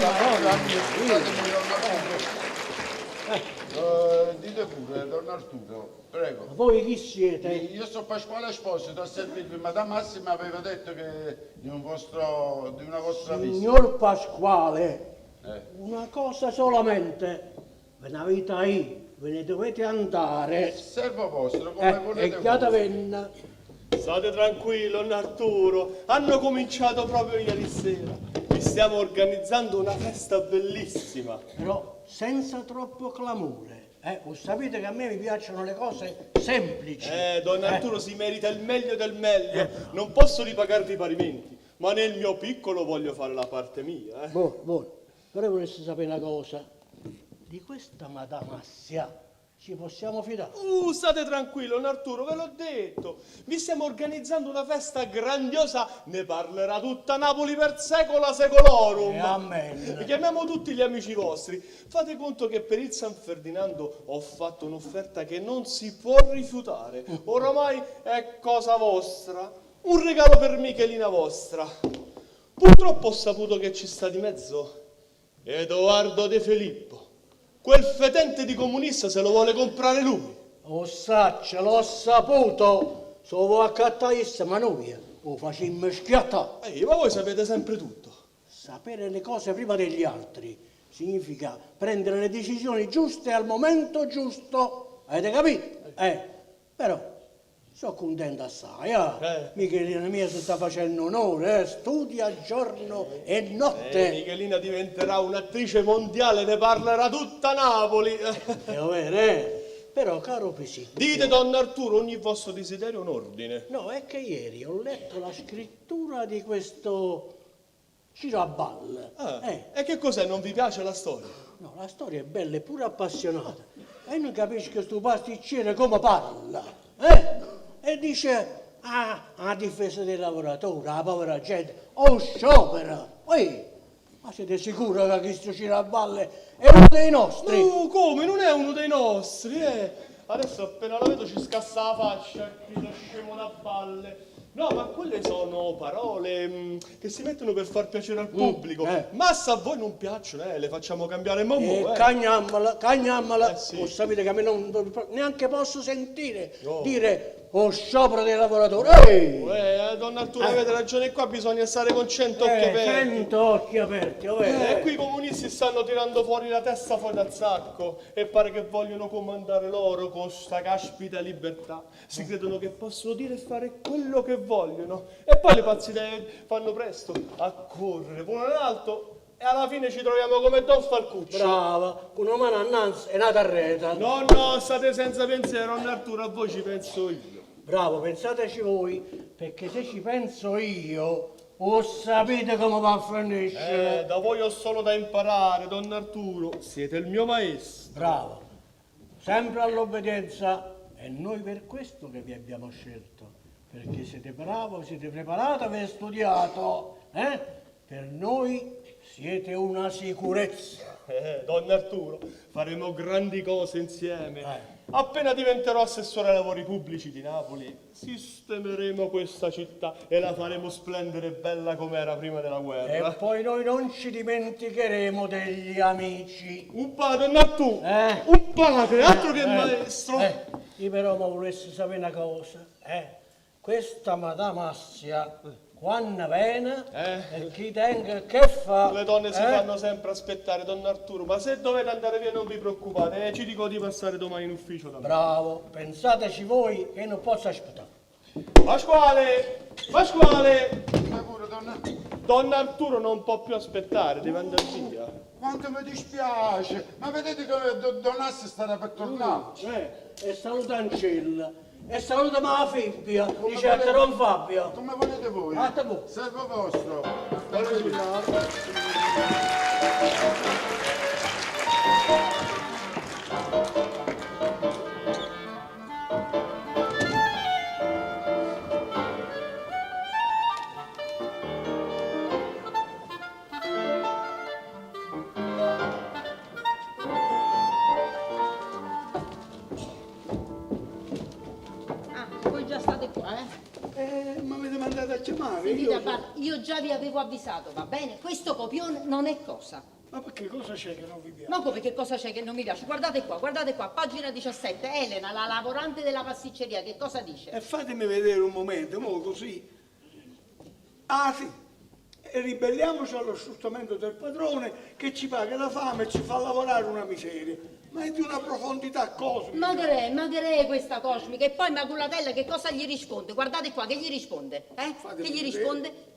Dite pure, don Arturo, prego. Ma voi chi siete? Io sono Pasquale Esposito, a servirvi, ma da Massimo aveva detto che di una vostra visita. Signor Pasquale, Eh. una cosa solamente, ve ne avete ahì, ve ne dovete andare. Servo vostro, come volete E chiata voi. venna. State tranquillo, don Arturo. Hanno cominciato proprio ieri sera. Vi stiamo organizzando una festa bellissima. Però senza troppo clamore. Voi sapete che a me mi piacciono le cose semplici. Don Arturo si merita il meglio del meglio. Non posso ripagarvi i parimenti, ma nel mio piccolo voglio fare la parte mia. Voi, però volessi sapere una cosa. Di questa Madame Assia ci possiamo fidare? State tranquillo, don Arturo, ve l'ho detto. Vi stiamo organizzando una festa grandiosa. Ne parlerà tutta Napoli per secolo secolorum. E amen. Chiamiamo tutti gli amici vostri. Fate conto che per il San Ferdinando ho fatto un'offerta che non si può rifiutare. Oramai è cosa vostra. Un regalo per Michelina vostra. Purtroppo ho saputo che ci sta di mezzo Edoardo De Filippo. Quel fetente di comunista se lo vuole comprare lui. Saccia, l'ho saputo. Sono accattaista, ma noi lo facciamo schiattare. Ma voi sapete sempre tutto. Sapere le cose prima degli altri significa prendere le decisioni giuste al momento giusto. Avete capito? Però sono contento assai. Michelina mia si sta facendo onore, studia giorno e notte. Michelina diventerà un'attrice mondiale, ne parlerà tutta Napoli. È vero, Però, caro Pisicchio, Dite, don Arturo, ogni vostro desiderio un ordine. no, è che ieri ho letto la scrittura di questo Girabal. E che cos'è? Non vi piace la storia? No, la storia è bella e pure appassionata. E non capisci che sto pasticcere come parla. E dice, a difesa dei lavoratori, la povera gente, sciopera. Ma siete sicuri che questo Girabal è uno dei nostri? Come? Non è uno dei nostri, Adesso appena la vedo ci scassa la faccia, qui lo scemo da balle. No, ma quelle sono parole che si mettono per far piacere al pubblico. Ma se a voi non piacciono, le facciamo cambiare mamma. Cagnammola. Sì. Sapete che a me neanche posso sentire No. dire sciopero dei lavoratori. Don Arturo, avete ragione, qua bisogna stare con 100 occhi aperti. 100 occhi aperti, E qui i comunisti stanno tirando fuori la testa fuori dal sacco e pare che vogliono comandare loro con sta caspita libertà. Si credono che possono dire e fare quello che vogliono. E poi le pazze idee fanno presto a correre, volano in alto e alla fine ci troviamo come Don Falcuccio. Brava, con una mano innanzi e una carreta. No, state senza pensiero, Don Arturo, a voi ci penso io. Bravo, pensateci voi, perché se ci penso io, sapete come va a finire. Da voi ho solo da imparare, Don Arturo. Siete il mio maestro. Bravo, sempre all'obbedienza. E noi per questo che vi abbiamo scelto, perché siete bravo, siete preparati, avete studiato. Per noi siete una sicurezza. Don Arturo, faremo grandi cose insieme. Appena diventerò assessore ai lavori pubblici di Napoli, sistemeremo questa città e la faremo splendere e bella come era prima della guerra. E poi noi non ci dimenticheremo degli amici. Un padre, Don Arturo! Un padre, altro che maestro! Io però mi volessi sapere una cosa. Questa Madame Assia, quando viene, e chi tenga che fa? Le donne si fanno sempre aspettare, Don Arturo, ma se dovete andare via non vi preoccupate, ci dico di passare domani in ufficio da me. Bravo, pensateci voi che non posso aspettare. Pasquale! Come pure, donna? Don Arturo non può più aspettare, deve andare via. Quanto mi dispiace, ma vedete che Don Assi starà per tornare. E saluta Ancella, e saluta la fibbia, dice a te non Fabio. Come volete voi? A te voi. Servo vostro. Voi già state qua, Ma avete mandato a chiamare? Sentite, Io... Abate, io già vi avevo avvisato, va bene? Questo copione non è cosa. Ma perché cosa c'è che non vi piace? Ma come che cosa c'è che non mi piace? Guardate qua, pagina 17, Elena, la lavorante della pasticceria, che cosa dice? E fatemi vedere un momento, mo così. Ah sì, e ribelliamoci allo sfruttamento del padrone che ci paga la fame e ci fa lavorare una miseria. Ma è di una profondità cosmica. Ma che è questa cosmica? E poi Maculatella che cosa gli risponde? Guardate qua, che gli risponde? Che gli risponde?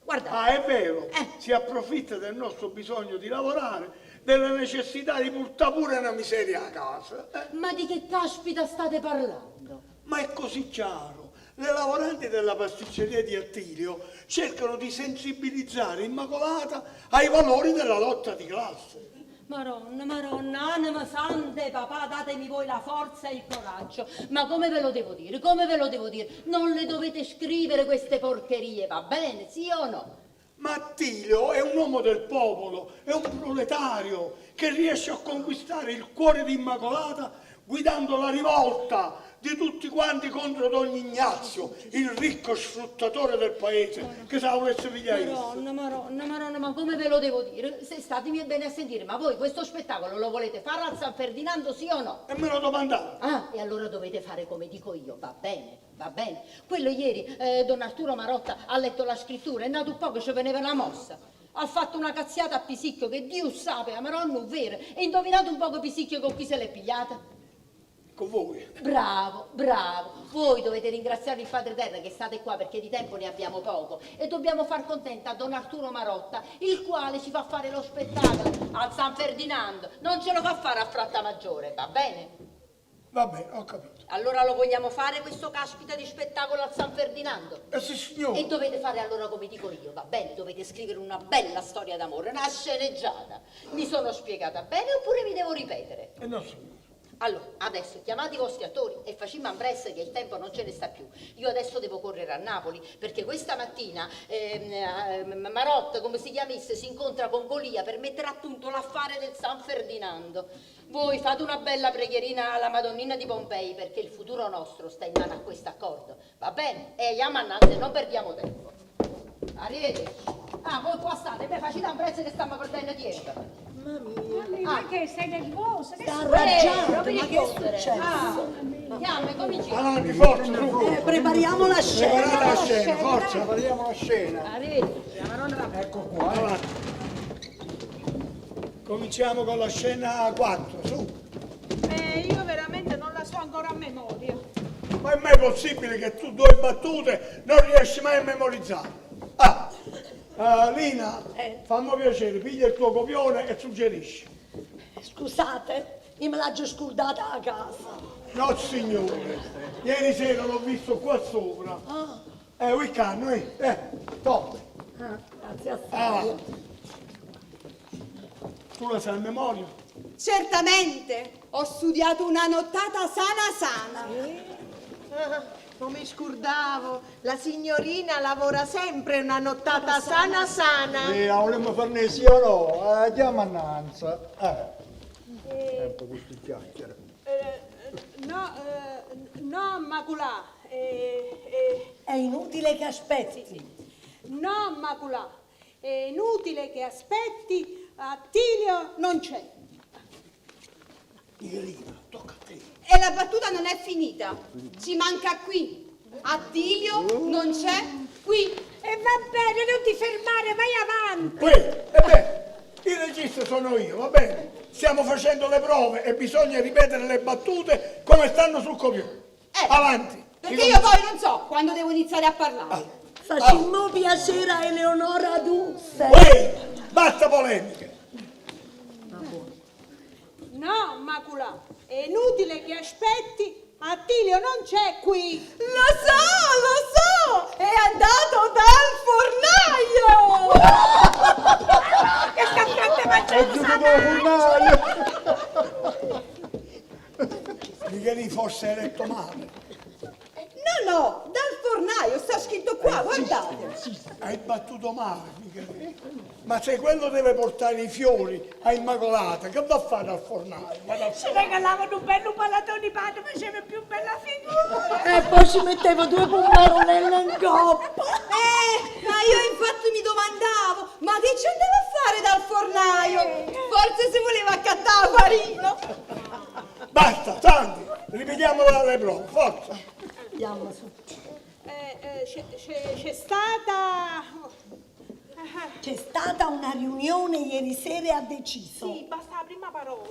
Guardate. Ah, è vero, si approfitta del nostro bisogno di lavorare, della necessità di portare pure una miseria a casa. Ma di che caspita state parlando? Ma è così chiaro. Le lavoranti della pasticceria di Attilio cercano di sensibilizzare Immacolata ai valori della lotta di classe. Maronna, anima sante, papà, datemi voi la forza e il coraggio. Ma come ve lo devo dire? Come ve lo devo dire? Non le dovete scrivere queste porcherie, va bene? Sì o no? Ma Attilio è un uomo del popolo, è un proletario che riesce a conquistare il cuore di Immacolata guidando la rivolta di tutti quanti contro Don Ignazio, il ricco sfruttatore del paese, che sa volesse pigliare. Maronna, ma come ve lo devo dire? Se statemi bene a sentire, ma voi questo spettacolo lo volete fare al San Ferdinando, sì o no? E me lo domandate. Ah, e allora dovete fare come dico io, va bene, va bene. Quello ieri, Don Arturo Marotta ha letto la scrittura, è nato un po' che ci veniva una mossa. Ha fatto una cazziata a Pisicchio che Dio sape, ma non è vero. E indovinate un poco Pisicchio con chi se l'è pigliata? Con voi. Bravo. Voi dovete ringraziare il Padre Terra che state qua perché di tempo ne abbiamo poco e dobbiamo far contenta Don Arturo Marotta, il quale ci fa fare lo spettacolo al San Ferdinando. Non ce lo fa fare a Frattamaggiore, va bene? Va bene, ho capito. Allora lo vogliamo fare questo caspita di spettacolo al San Ferdinando? Sì, signore. E dovete fare allora come dico io, va bene? Dovete scrivere una bella storia d'amore, una sceneggiata. Mi sono spiegata bene oppure mi devo ripetere? No, signore. Allora, adesso chiamate i vostri attori e facciamo in pressa che il tempo non ce ne sta più. Io adesso devo correre a Napoli perché questa mattina Marotta, come si chiamisse, si incontra con Golia per mettere a punto l'affare del San Ferdinando. Voi fate una bella preghierina alla Madonnina di Pompei perché il futuro nostro sta in mano a questo accordo. Va bene? E Yamannante, non perdiamo tempo. Arrivederci. Ah, voi qua state, beh, facite un prezzo che stiamo perdendo tempo. Ma che sei nervosa? Che Sta sei- arrabbiato, non vi ma che è rispondere. successo? Chiama, cominci. Avanti, forza, su. Prepariamo la scena. Preparate la scena, forza. Prepariamo la scena. Arrivederci, la Madonna va. Ecco qua. Avanti. Cominciamo con la scena 4, su. Io veramente non la so ancora a memoria. Ma è mai possibile che tu 2 battute non riesci mai a memorizzare? Lina, fammi piacere, piglia il tuo copione e suggerisci. Scusate, io me l'ho già scordata a casa. No signore, ieri sera l'ho visto qua sopra. Wiccanno, top. Grazie assai. Tu la sai a memoria? Certamente, ho studiato una nottata sana. Non mi scordavo, la signorina lavora sempre una nottata sana. La vogliamo farne sì o no? Andiamo annanza. Sempre questi chiacchiere. No, Maculà. È inutile che aspetti. No, Maculà. È inutile che aspetti. Attilio non c'è. Miguelina, tocca a te. E la battuta non è finita. Ci manca qui. Attilio non c'è qui. E va bene, non ti fermare, vai avanti. Il regista sono io, va bene? Stiamo facendo le prove e bisogna ripetere le battute come stanno sul copione. Avanti. Perché io poi non so quando devo iniziare a parlare. Facciamo piacere a Eleonora Dusse. Basta polemiche. No, Maculà. È inutile che aspetti. Attilio non c'è qui. Lo so! È andato dal fornaio! Che sta È giusto fornaio. Michelini forse hai letto male. No, dal fornaio, sta scritto qua, guardate. Hai battuto male, Michelina. Ma se quello deve portare i fiori a Immacolata, che va a fare al fornaio? Ci regalavano un bello palatone di pane, faceva più bella figura. E poi ci metteva 2 pommarolelle in coppa. Ma io infatti mi domandavo, ma che ci andava a fare dal fornaio? Forse si voleva accattare la farina. Basta, tanti, ripetiamolo dalle prove, forza. Andiamo su. C'è stata... C'è stata una riunione ieri sera e ha deciso. Sì, basta la prima parola.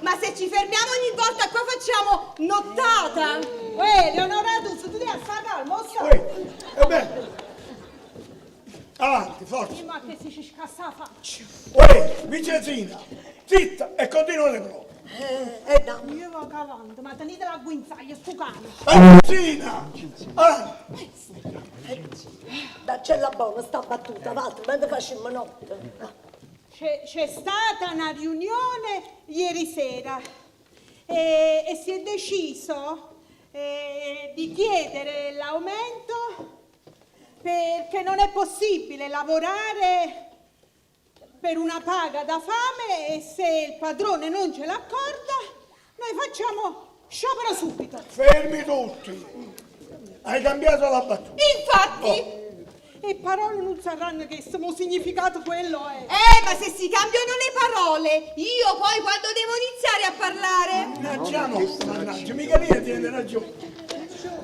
Ma se ci fermiamo ogni volta qua facciamo nottata. Leonora, tu devi stare calmo, E beh, avanti, forza. Ma che si ci scassa la faccia. Vicenzina, zitta e continua le prove. Dammi. Io vado avanti, ma tenete la guinzaglia, sto cane. Vicenzina, avanti. Dacci la buona sta battuta, va, altrimenti facciamo notte. C'è stata una riunione ieri sera e si è deciso di chiedere l'aumento perché non è possibile lavorare per una paga da fame e se il padrone non ce l'accorda noi facciamo sciopero subito. Fermi tutti. Hai cambiato la battuta. Infatti. E parole non saranno che stiamo significato quello è. Ma se si cambiano le parole, io poi quando devo iniziare a parlare? Mannaggia, Michelina tiene ragione.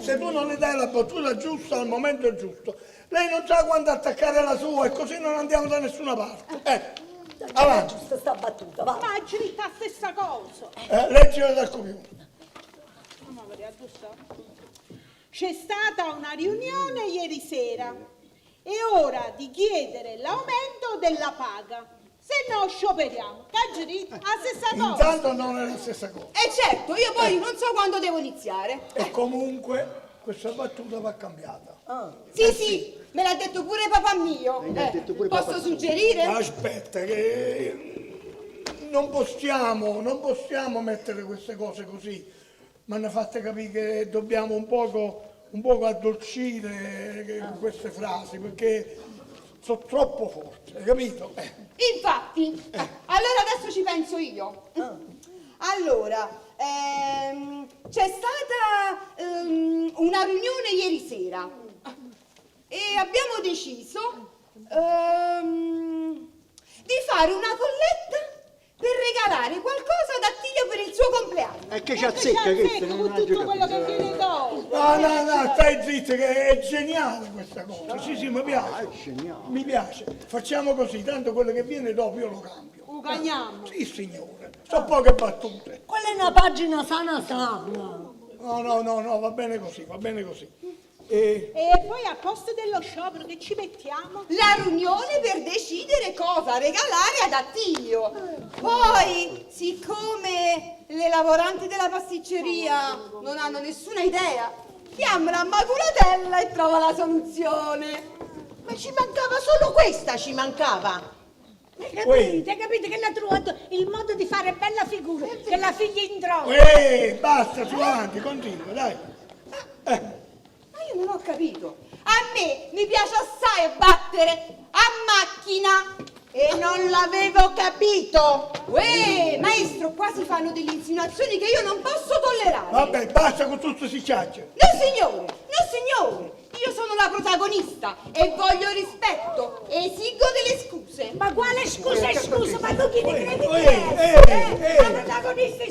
Se tu non le dai la battuta giusta al momento giusto, lei non sa quando attaccare la sua e così non andiamo da nessuna parte. Avanti. Giusta sta battuta, va. Ma è la stessa cosa. Leggilo dal computer. C'è stata una riunione ieri sera. È ora di chiedere l'aumento della paga. Se no scioperiamo. Caggiati, la stessa cosa. Intanto non è la stessa cosa. Certo, io poi non so quando devo iniziare. E comunque questa battuta va cambiata. Sì, me l'ha detto pure papà mio. Posso suggerire? Aspetta, che non possiamo mettere queste cose così. Ma ne fate capire che dobbiamo un poco addolcire queste frasi, perché sono troppo forti, hai capito? Infatti, allora adesso ci penso io. Allora, c'è stata una riunione ieri sera e abbiamo deciso di fare una colletta per regalare qualcosa ad Attilio per il suo compleanno. E che ci azzecca questo? Con tutto quello che viene dopo. No, stai zitto che è geniale questa cosa. Sì, mi piace. Mi piace. Facciamo così, tanto quello che viene dopo io lo cambio. Uganiamo. Sì, signore. Sono poche battute. Quella è una pagina sana. No, va bene così. E poi a posto dello sciopero che ci mettiamo? La riunione per decidere cosa regalare ad Attilio. Poi, siccome le lavoranti della pasticceria non hanno nessuna idea, chiamala a Maculatella e trova la soluzione. Ma ci mancava solo questa, ci mancava. Capite che l'ha trovato il modo di fare bella figura, che la figlia introva. Basta, su avanti, continua, dai. Ma io non ho capito. A me mi piace assai battere a macchina. E non l'avevo capito. Maestro, qua si fanno delle insinuazioni che io non posso tollerare. Vabbè, basta con tutte queste chiacchiere. No signore, io sono la protagonista e voglio rispetto e esigo delle scuse. Ma quale scusa? Ma tu chi ti credi che è? La protagonista è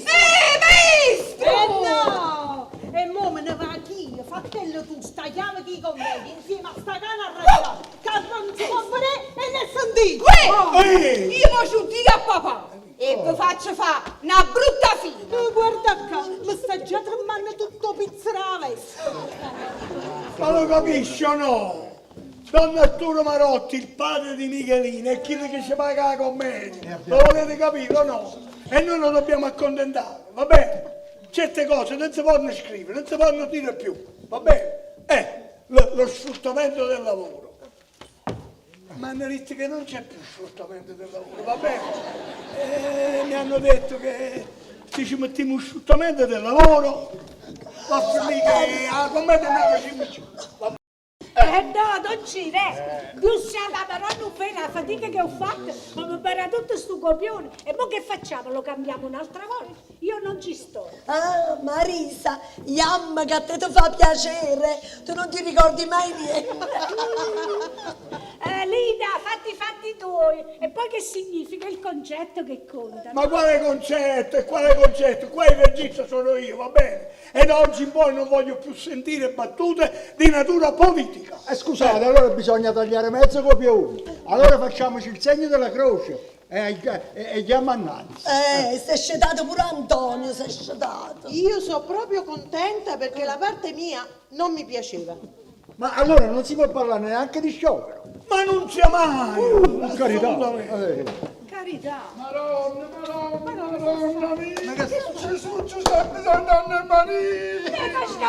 Maestro! No! E mo me ne va anch'io, fratello tu, stagliamo chi con me, insieme a sta cana arrabbiata, che non si può vedere e ne sentire. Io mo ci dico a papà e vi faccio fare una brutta fine. Guarda qua, mi sta già tremando tutto pizzerave. Ma lo capisci o no? Don Arturo Marotti, il padre di Michelina, è chi che ci paga la commedia. Lo volete capire o no? E noi lo dobbiamo accontentare, va bene? Certe cose non si possono scrivere, non si possono dire più, va bene? Lo sfruttamento del lavoro. Ma hanno detto che non c'è più sfruttamento del lavoro, va bene? Mi hanno detto che se ci mettiamo sfruttamento del lavoro, va a finire che la commedia non la facciamo più. No, non ci ne. Tu sai, però non fai la fatica che ho fatto, ma mi impara tutto sto copione. E mo che facciamo? Lo cambiamo un'altra volta? Io non ci sto. Ah, Marisa, yam che a te ti fa piacere, tu non ti ricordi mai niente. Lina, fatti i fatti tuoi. E poi che significa il concetto che conta? Ma quale concetto? E quale concetto? Qua il regista sono io, va bene? E da oggi in poi non voglio più sentire battute di natura politica. Scusate, allora bisogna tagliare mezzo copione. Allora facciamoci il segno della croce e chiama annanzi. Si è scedato pure Antonio, si è scedato. Io sono proprio contenta perché la parte mia non mi piaceva. Ma allora non si può parlare neanche di sciopero. Ma non sia mai! Per carità. Carità. Madonna mia! Ma che Gesù Giuseppe Sant'Anna Maria!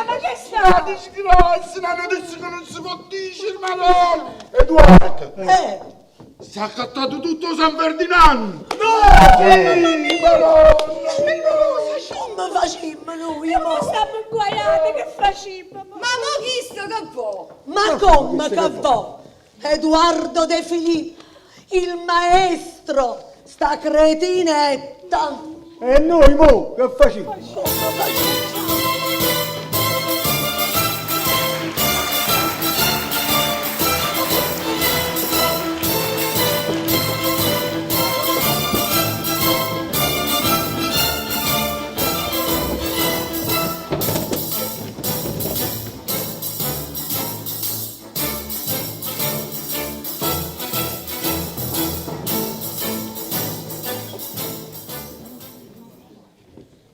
Ma che sta? La disgrazia, una notizia che non si può dire, Madonna! Edoardo! Si è accattato tutto San Ferdinando! No! Sì, Madonna! Come facciamo noi, Mo amore? stiamo inguaiati, che facciamo? Ma mo chi sto che può? Ma come che va? Edoardo De Filippo, il maestro, sta cretinetta. E noi mo che facciamo? Come facciamo?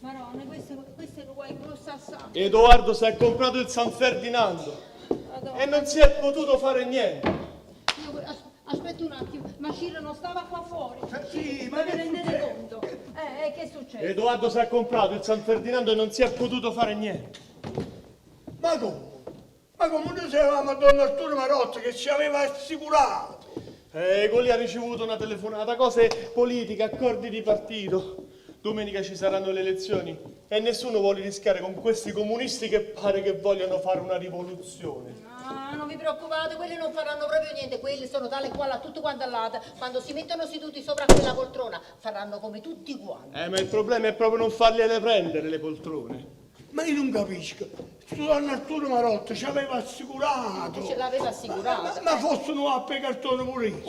Marone, questo lo vuoi grosso assai. Edoardo si è comprato il San Ferdinando e non si è potuto fare niente. Aspetta un attimo, ma Ciro non stava qua fuori? Sì, Ma vi rendete conto? Che succede? Edoardo si è comprato il San Ferdinando e non si è potuto fare niente. Ma come? Ma come noi eravamo a Don Arturo Marotta che ci aveva assicurato? Egoli ha ricevuto una telefonata, cose politiche, accordi di partito. Domenica ci saranno le elezioni e nessuno vuole rischiare con questi comunisti che pare che vogliano fare una rivoluzione. Ah, non vi preoccupate, quelli non faranno proprio niente, quelli sono tale e quale a tutto quanto all'altro. Quando si mettono seduti sopra quella poltrona faranno come tutti quanti. Ma il problema è proprio non fargliele prendere le poltrone. Ma io non capisco. Sto Don Arturo Marotta ci aveva assicurato. Ce l'aveva assicurata. Ma fossero a cartone pure io.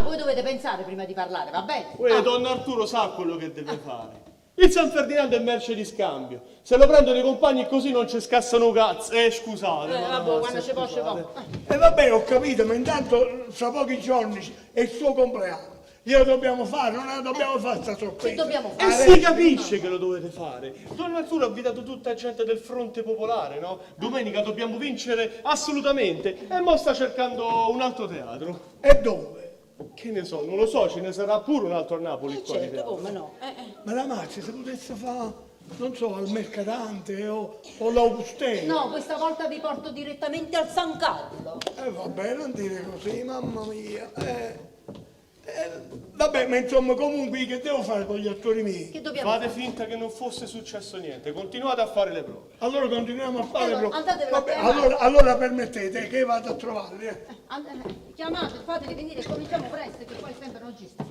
Voi dovete pensare prima di parlare, va bene? Don Arturo sa quello che deve fare. Il San Ferdinando è merce di scambio. Se lo prendono i compagni così non ci scassano cazzo. Scusate. Vabbè, quando ci può, ci può. E vabbè, ho capito, ma intanto fra pochi giorni è il suo compleanno. Glielo dobbiamo fare, non la dobbiamo fare sta sorpresa. Che dobbiamo E fare? si capisce che lo dovete fare. Don Arturo ha invitato tutta gente del fronte popolare, no? Domenica dobbiamo vincere assolutamente. E mo sta cercando un altro teatro. E dove? Che ne so, non lo so, ce ne sarà pure un altro a Napoli qua di Certo, teatro. come no? Ma la Mazzi se potesse fare, non so, al Mercatante o l'Augustino. No, questa volta vi porto direttamente al San Carlo. Vabbè, non dire così, mamma mia. Vabbè, ma insomma, comunque, che devo fare con gli attori miei? Che dobbiamo Fate fare? finta che non fosse successo niente, continuate a fare le prove. Allora continuiamo a fare Allora, prove. andatevelo Vabbè, a chiamare. allora permettete che vado a trovarli. Chiamate, fateli venire, cominciamo presto che poi sempre non ci sta.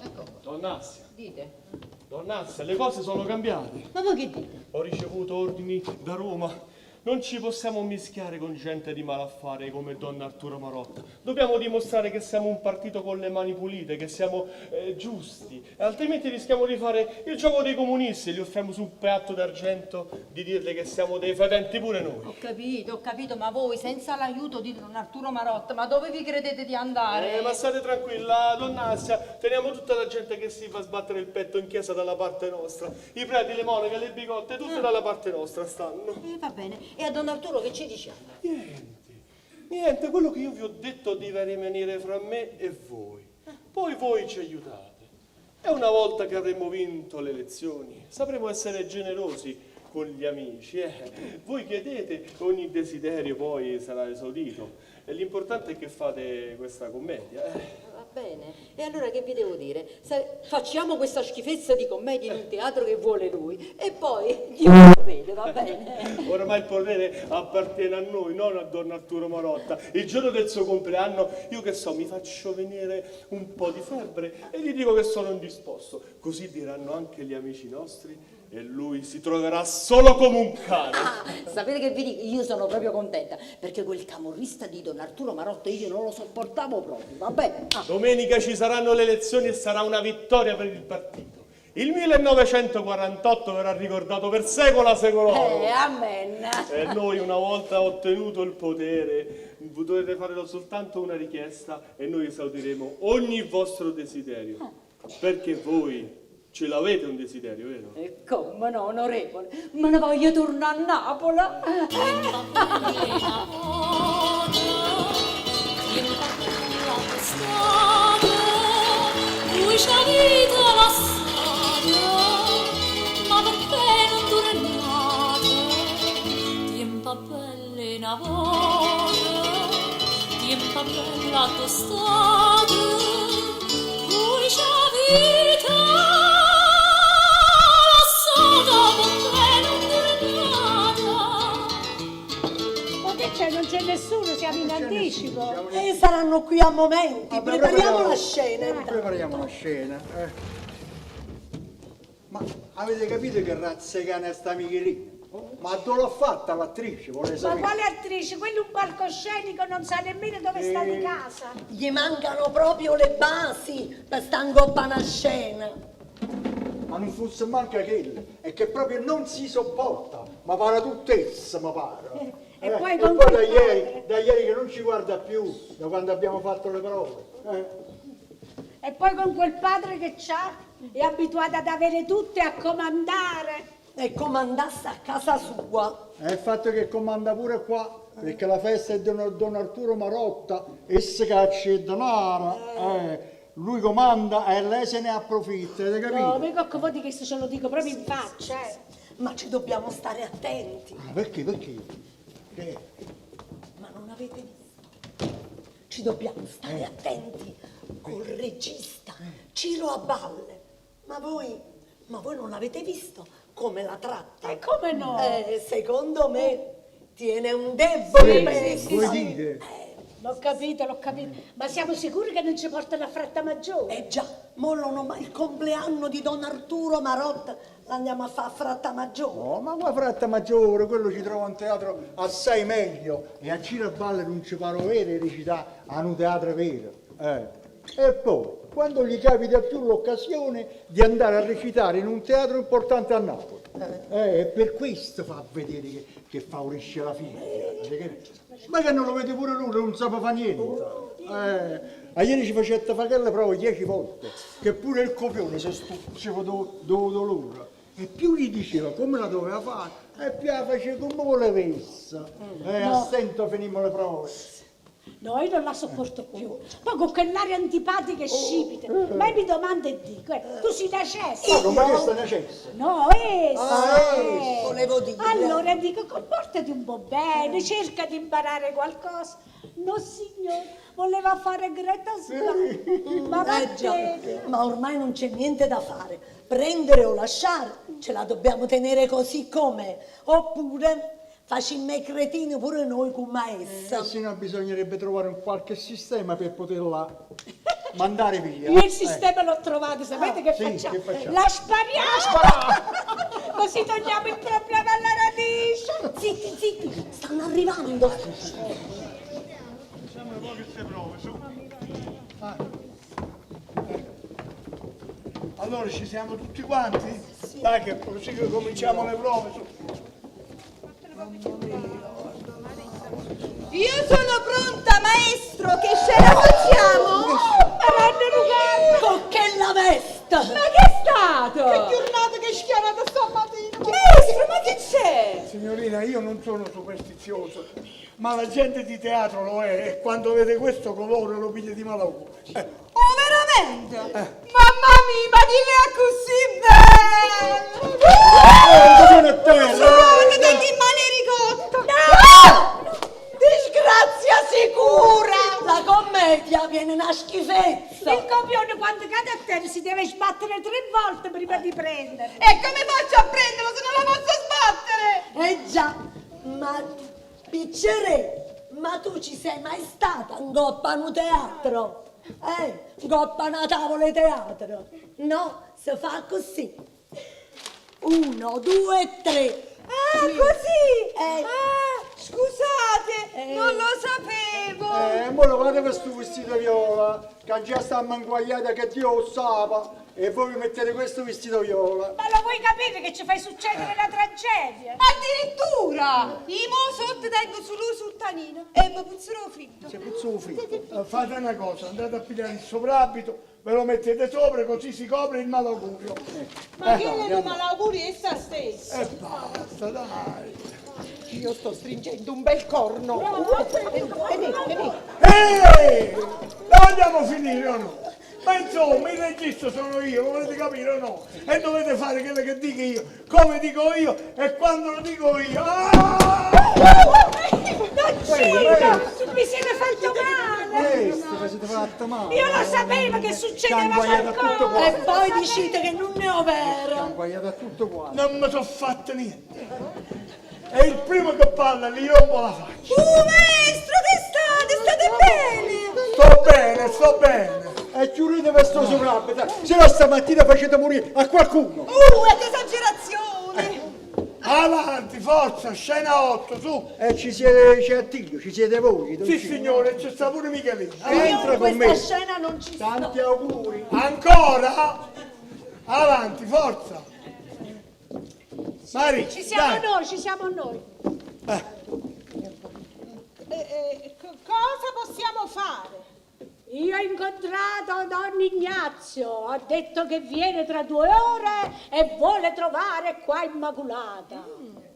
Ecco, Donnazia, dite. Donnazia, le cose sono cambiate. Ma voi che dite? Ho ricevuto ordini da Roma. Non ci possiamo mischiare con gente di malaffare come Don Arturo Marotta. Dobbiamo dimostrare che siamo un partito con le mani pulite, che siamo giusti. Altrimenti rischiamo di fare il gioco dei comunisti. Li offriamo su un piatto d'argento di dirle che siamo dei fedenti pure noi. Ho capito, ma voi senza l'aiuto di Don Arturo Marotta, ma dove vi credete di andare? Ma state tranquilla, Donnazia, teniamo tutta la gente che si fa sbattere il petto in chiesa dalla parte nostra. I preti, le monache, le bigotte, tutte dalla parte nostra stanno. Va bene. E a Don Arturo che ci diciamo? Niente, quello che io vi ho detto deve rimanere fra me e voi. Poi voi ci aiutate. E una volta che avremo vinto le elezioni, sapremo essere generosi con gli amici. Voi chiedete, ogni desiderio poi sarà esaudito. E l'importante è che fate questa commedia. Va bene. E allora che vi devo dire? Facciamo questa schifezza di commedia in un teatro che vuole lui. E poi Dio va bene. Ormai il potere appartiene a noi, non a Don Arturo Marotta. Il giorno del suo compleanno, io che so, mi faccio venire un po' di febbre e gli dico che sono indisposto. Così diranno anche gli amici nostri e lui si troverà solo come un cane. Sapete che vi dico? Io sono proprio contenta, perché quel camorrista di Don Arturo Marotta io non lo sopportavo proprio, va bene? Domenica ci saranno le elezioni e sarà una vittoria per il partito. Il 1948 verrà ricordato per secolo. Amen. E noi una volta ottenuto il potere dovete fare soltanto una richiesta e noi esaudiremo ogni vostro desiderio. Perché voi ce l'avete un desiderio, vero? E come no, onorevole, me ne voglio tornare a Napoli. Lui c'ha vita la strada, ma perché non dura nada? Tiempo belle una volta, tiempo bella tostata, lui c'ha vita la strada, perché non dura nada? Ma che c'è? Non c'è nessuno, siamo in anticipo. E saranno qui a momenti. Vabbè, Prepariamo la scena. Prepariamo la scena. Ma avete capito che razzecana è sta Michelina? Ma dove l'ha fatta l'attrice? Vuole Ma sapere? quale attrice? Quello è un palcoscenico, non sa nemmeno dove sta di casa. Gli mancano proprio le basi per sta ingobbana scena. Ma non fosse manca quella, è che proprio non si sopporta, ma pare tutt'essa, ma pare. E poi e con poi quel da ieri che non ci guarda più, da quando abbiamo fatto le prove. E poi con quel padre che c'ha, è abituato ad avere tutto e a comandare. E comandasse a casa sua. È il fatto che comanda pure qua, perché la festa è di Don Arturo Marotta, e se caccia il denaro. Lui comanda e lei se ne approfitta, avete capito? No, mica che vuol dire che se ce lo dico proprio in faccia, Ma ci dobbiamo stare attenti. Perché? Ma non avete visto? Ci dobbiamo stare attenti col regista, Ciro Abballe. Ma voi non l'avete visto come la tratta? E come no? Secondo me tiene un debole per Vuoi dire? L'ho capito. Ma siamo sicuri che non ci portano a Frattamaggiore? Eh già, mollono ma il compleanno di Don Arturo Marotta l'andiamo a fare a Frattamaggiore. No, ma qua Frattamaggiore, quello ci trova un teatro assai meglio e a Ciraballe non ci pare vero recitare a un teatro vero. E poi, quando gli capita più l'occasione di andare a recitare in un teatro importante a Napoli. Per questo fa vedere che favorisce la figlia. Ma che non lo vede pure lui, non sa fare niente. A ieri ci faceva fare quelle prove 10 volte, che pure il copione si stupiva dolore. E più gli diceva come la doveva fare, e più la faceva come voleva. A stento finimmo le prove. No, io non la sopporto più. Poi con quell'aria antipatica e scipita. Ma io mi domando e dico, tu sei da cesso? Ma che sta necessa? No, volevo dire. Allora dico, comportati un po' bene, cerca di imparare qualcosa. No, signore, voleva fare Greta Swan. Ma Già, vattene. ma ormai non c'è niente da fare. Prendere o lasciare, ce la dobbiamo tenere così com'è. Oppure facciamo i cretini pure noi come essa. Se no bisognerebbe trovare un qualche sistema per poterla mandare via. Io il sistema l'ho trovato, sapete che sì, facciamo? che facciamo? La spariamo! Così togliamo il problema alla radice. Zitti, stanno arrivando. Facciamo un po' queste prove, su. Allora ci siamo tutti quanti? Dai che così che cominciamo le prove, su. Io sono pronta, maestro, che scena facciamo? Con che la vesta! Ma che è stato? Che giornata che schiarata stamattina! Maestro, ma che c'è? Signorina, io non sono superstizioso, ma la gente di teatro lo è e quando vede questo colore lo piglia di malauguro. Oh, veramente? Mamma mia, ma chi è così bello? Sono degli manericotta! No! Disgrazia sicura! La commedia viene una schifezza! Il copione quando cade a terra si deve sbattere 3 volte prima di prendere. E come faccio a prenderlo se non lo posso sbattere? già, ma Piccerè, ma tu ci sei mai stata in Coppa no teatro? Coppa una tavola di teatro? No, si fa così. 1, 2, 3. Ah, così! Scusate, non lo sapevo! Mo lo fate questo vestito viola, che già sta manguagliata che Dio lo sapa, e voi mi mettete questo vestito viola. Ma lo vuoi capire che ci fai succedere la tragedia? Addirittura! I mo sotto tengo su lui sul tanino e mi puzzerò fritto. Se puzzo fritto. Fate una cosa, andate a pigliare il soprabito, ve lo mettete sopra, così si copre il malaugurio. Ma che le malauguri è sta stessa? E basta, dai. Io sto stringendo un bel corno. Ehi! Lo vogliamo finire o no? Ma insomma, il regista sono io, lo volete capire o no? E dovete fare quello che dico io, come dico io e quando lo dico io. Non c'era! Mi siete fatto male! Ti siete fatto male. Io lo sapevo che succedeva tutto qualcosa! qua. E poi dicite che non ne ho vero. Manguagliata tutto quanto. Non mi sono fatto niente. E il primo che parla gli rompo la faccia. Maestro, che state? State bene? Sto bene. E chiudete questo soprabito, se no stamattina facete morire a qualcuno. È esagerazione! Avanti, forza, scena 8, su. E c'è Attilio, ci siete voi. Sì signore, c'è sta pure Michelino. Entra con Questa me. scena non ci sta. Tanti auguri. Ancora? Avanti, forza. Mari, Ci siamo dai. noi, ci siamo noi. Cosa possiamo fare? Io ho incontrato Don Ignazio, ha detto che viene tra 2 ore e vuole trovare qua Immacolata.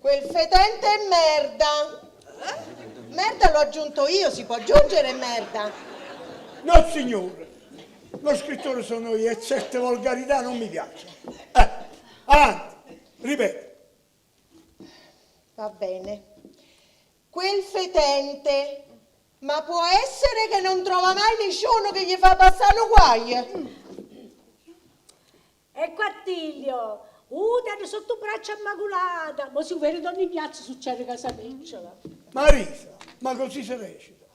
Quel fetente è merda. Merda l'ho aggiunto io, si può aggiungere merda. No signore, lo scrittore sono io e certe volgarità non mi piacciono. Avanti, ripeto. Va bene. Quel fetente, ma può essere che non trova mai nessuno che gli fa passare un guaio? Ecco Attilio, udano sotto braccio Immacolata, ma si vede Don Ignazio succede casa picciola. Marisa, ma così si recita.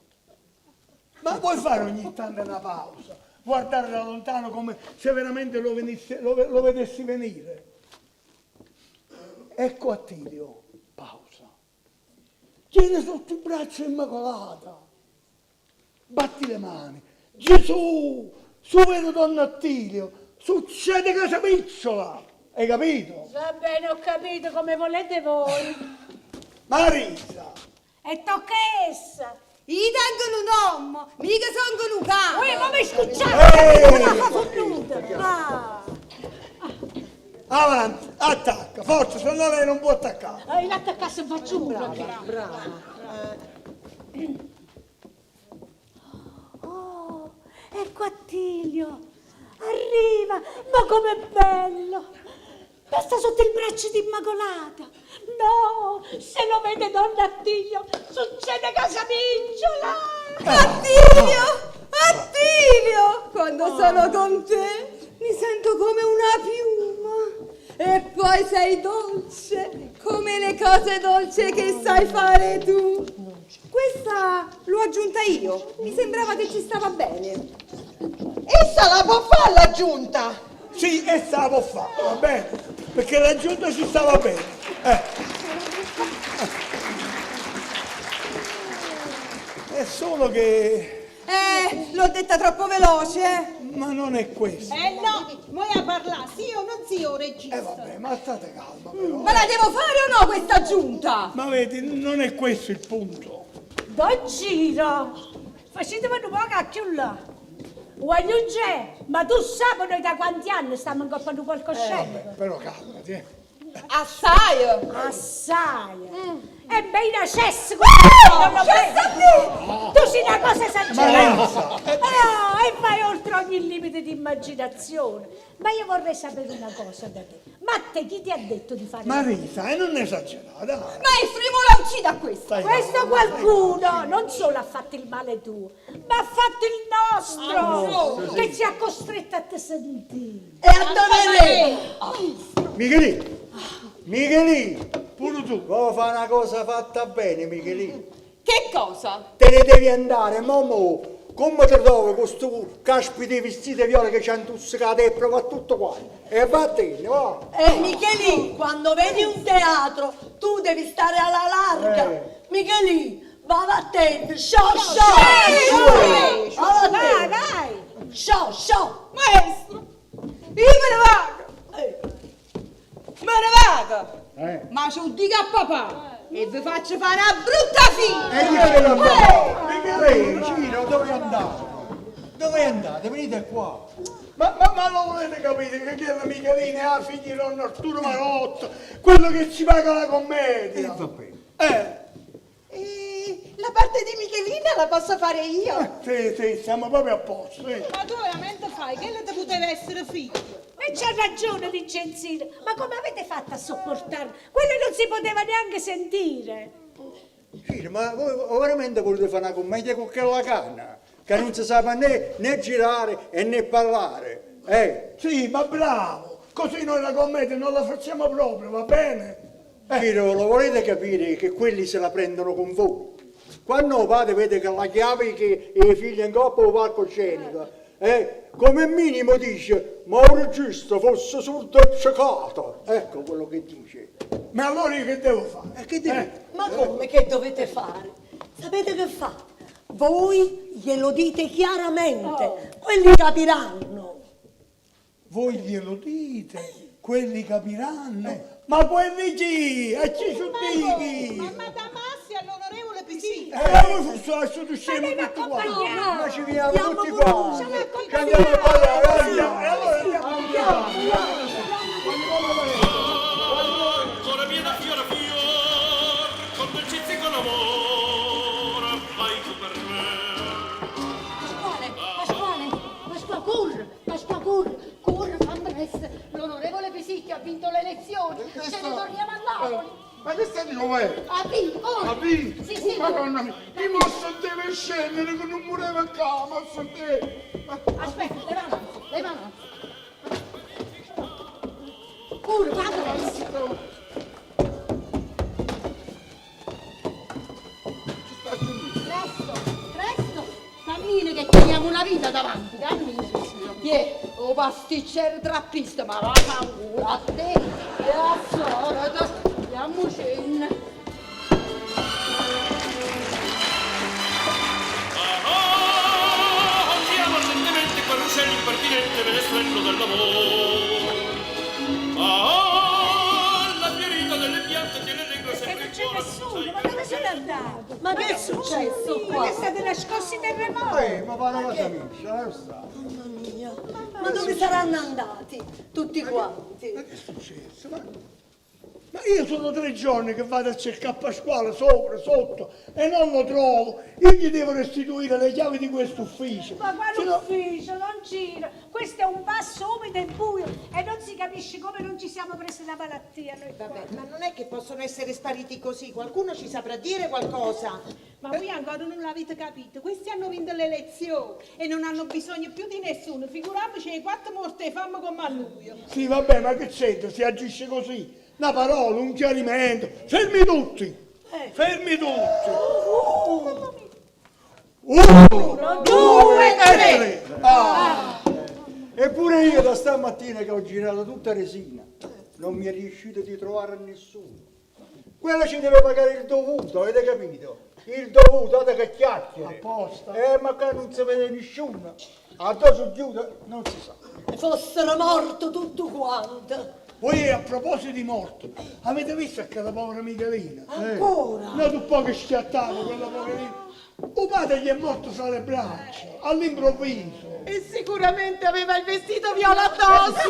Ma puoi fare ogni tanto una pausa, guardare da lontano come se veramente lo vedessi venire. Ecco Attilio, pausa. Tieni sotto il braccio Immacolata. Batti le mani. Gesù, su vedo Don Attilio, succede casa picciola. Hai capito? Va bene, ho capito come volete voi. Marisa, E tocca essa. I tengono un uomo, mica sono un cane! Ma mi scucciate, Ehi! non la fa fottuta. Va. avanti, attacca, forza, se no lei non può attaccare. L'attaccasse faccio uno. Oh, ecco Attilio. Arriva, ma com'è bello. Ma sta sotto il braccio di Immacolata. No, se lo vede Donna Attilio, succede casa picciola. Attilio! Attilio! Quando sono con te mi sento come una piuma. E poi sei dolce, come le cose dolci che sai fare tu. Questa l'ho aggiunta io, mi sembrava che ci stava bene. Essa la può fare l'aggiunta! Sì, essa la può fare, va bene? Perché la giunta ci stava bene. È solo che... L'ho detta troppo veloce, Ma non è questo. No, vuoi a parlare, sì o non sì o regista? Vabbè, ma state calma però. Ma la devo fare o no questa aggiunta? Ma vedi, non è questo il punto. Don Giro, facetemi un po' cacchio là. Voglio c'è, ma tu sai noi da quanti anni stiamo in coppa di palcoscenico? Però calmati, Assai! Assai. E beh, da cesso non lo vedi. Tu sei una cosa esagerata. E vai oltre ogni limite di immaginazione. Ma io vorrei sapere una cosa da te. Ma a te chi ti ha detto di fare Marisa, e non esagerare, dai. Maestro, io la uccida questa! Stai questo qualcuno non solo ha fatto il male tuo, ma ha fatto il nostro, che ci ha costretto a te sentire. E a dove lei? Michelino, Pure tu. Vuoi fare una cosa fatta bene, Michelino? Che cosa? Te ne devi andare, Momo. Come ti trovi con sto caspita di vestiti viola che ci hanno tussato e prova tutto quanto? E vattene, va. Michelì, quando vedi un teatro, tu devi stare alla larga. Michelì, va attento. Show. Vai. Show. Maestro, io me ne vado. Ma ci dica a papà e vi faccio fare una brutta fine. E dice la papà. Ciro, dove andate? Dove andate? Venite qua. Ma non volete capire che la Michelina è la figlia di Don Arturo Marotto, quello che ci paga la commedia. Va bene. La parte di Michelina la posso fare io. Sì, siamo proprio a posto. Ma tu veramente fai? Che le poteva essere figlio? E c'ha ragione Vincenzino, ma come avete fatto a sopportarlo? Quello non si poteva neanche sentire. Ciro, ma voi veramente volete fare una commedia con quella canna? Che non si sa né girare e né parlare. Sì, ma bravo. Così noi la commedia non la facciamo proprio, va bene? Ciro, lo volete capire che quelli se la prendono con voi? Quando padre vede che la chiave che i figli in coppa o palcoscenico, come minimo dice, ma il regista fosse sordo e ciecato. Ecco quello che dice. Ma allora io che devo fare? Che devi? Ma come che dovete fare? Sapete che fate? Voi glielo dite chiaramente, quelli capiranno. Voi glielo dite, quelli capiranno. Ma quelli chi? E ci sono dichi? Mamma Damassi all'onorevole Pisini. Voi sono scemi tutti quanti. Ma ci vediamo Andiamo tutti pure quanti. noi. Ci andiamo a parlare. E allora andiamo. Ancora mia da fiore a fior, con dolcezza e con amore, fai tu per me. Pasqua, fammi presto. L'onorevole Pisicchio ha vinto le elezioni. Ce ne torniamo a Napoli. Ma che stai com'è? Ha vinto, Ha vinto? Sì. Madonna mia, io ma sentire scendere che non moriva in cama, a sentire. Aspetta, leva avanti. Pure, fammi presto. Presto, cammina che teniamo una vita davanti, cammina. O pasticcere trappista, ma va paura a te, e a solito, andiamoci. Andiamo ardentemente con uccelli impertinente menestrello dell'amore. La fiorita delle piante tiene negro sempre in cuore. Nessuno, ma dove sono andato? Ma che è successo Ma qua? che state nascosti terremoti? Ma fa una cosa mia, lo sta. Mamma mia, ma dove saranno andati tutti quanti? Ma che è successo? Ma io sono 3 giorni che vado a cercare Pasquale sopra, sotto e non lo trovo. Io gli devo restituire le chiavi di questo ufficio. Ma quale Se no- ufficio? Non gira. Questo è un passo umido e buio e non si capisce come non ci siamo presi la malattia noi qua. Vabbè, ma non è che possono essere spariti così, qualcuno ci saprà dire qualcosa. Ma voi ancora non l'avete capito, questi hanno vinto le elezioni e non hanno bisogno più di nessuno, figuriamoci i 4 morti e fame come a lui. Sì, vabbè, ma che c'entra? Si agisce così. Una parola, un chiarimento. Fermi tutti! Fermi tutti! 1, 2, 3! Eppure io da stamattina che ho girato tutta resina, non mi è riuscito di trovare nessuno. Quella ci deve pagare il dovuto, avete capito? Il dovuto, guarda che chiacchiere. Apposta. Ma qua non si vede nessuno. Addosso chiude, non si sa. Fossero morto tutto quanto. Poi a proposito di morto, avete visto che la povera Michelina? Ancora? No, tu poco schiattato quella poverina. Un padre gli è morto fra le braccia, all'improvviso. E sicuramente aveva il vestito viola addosso.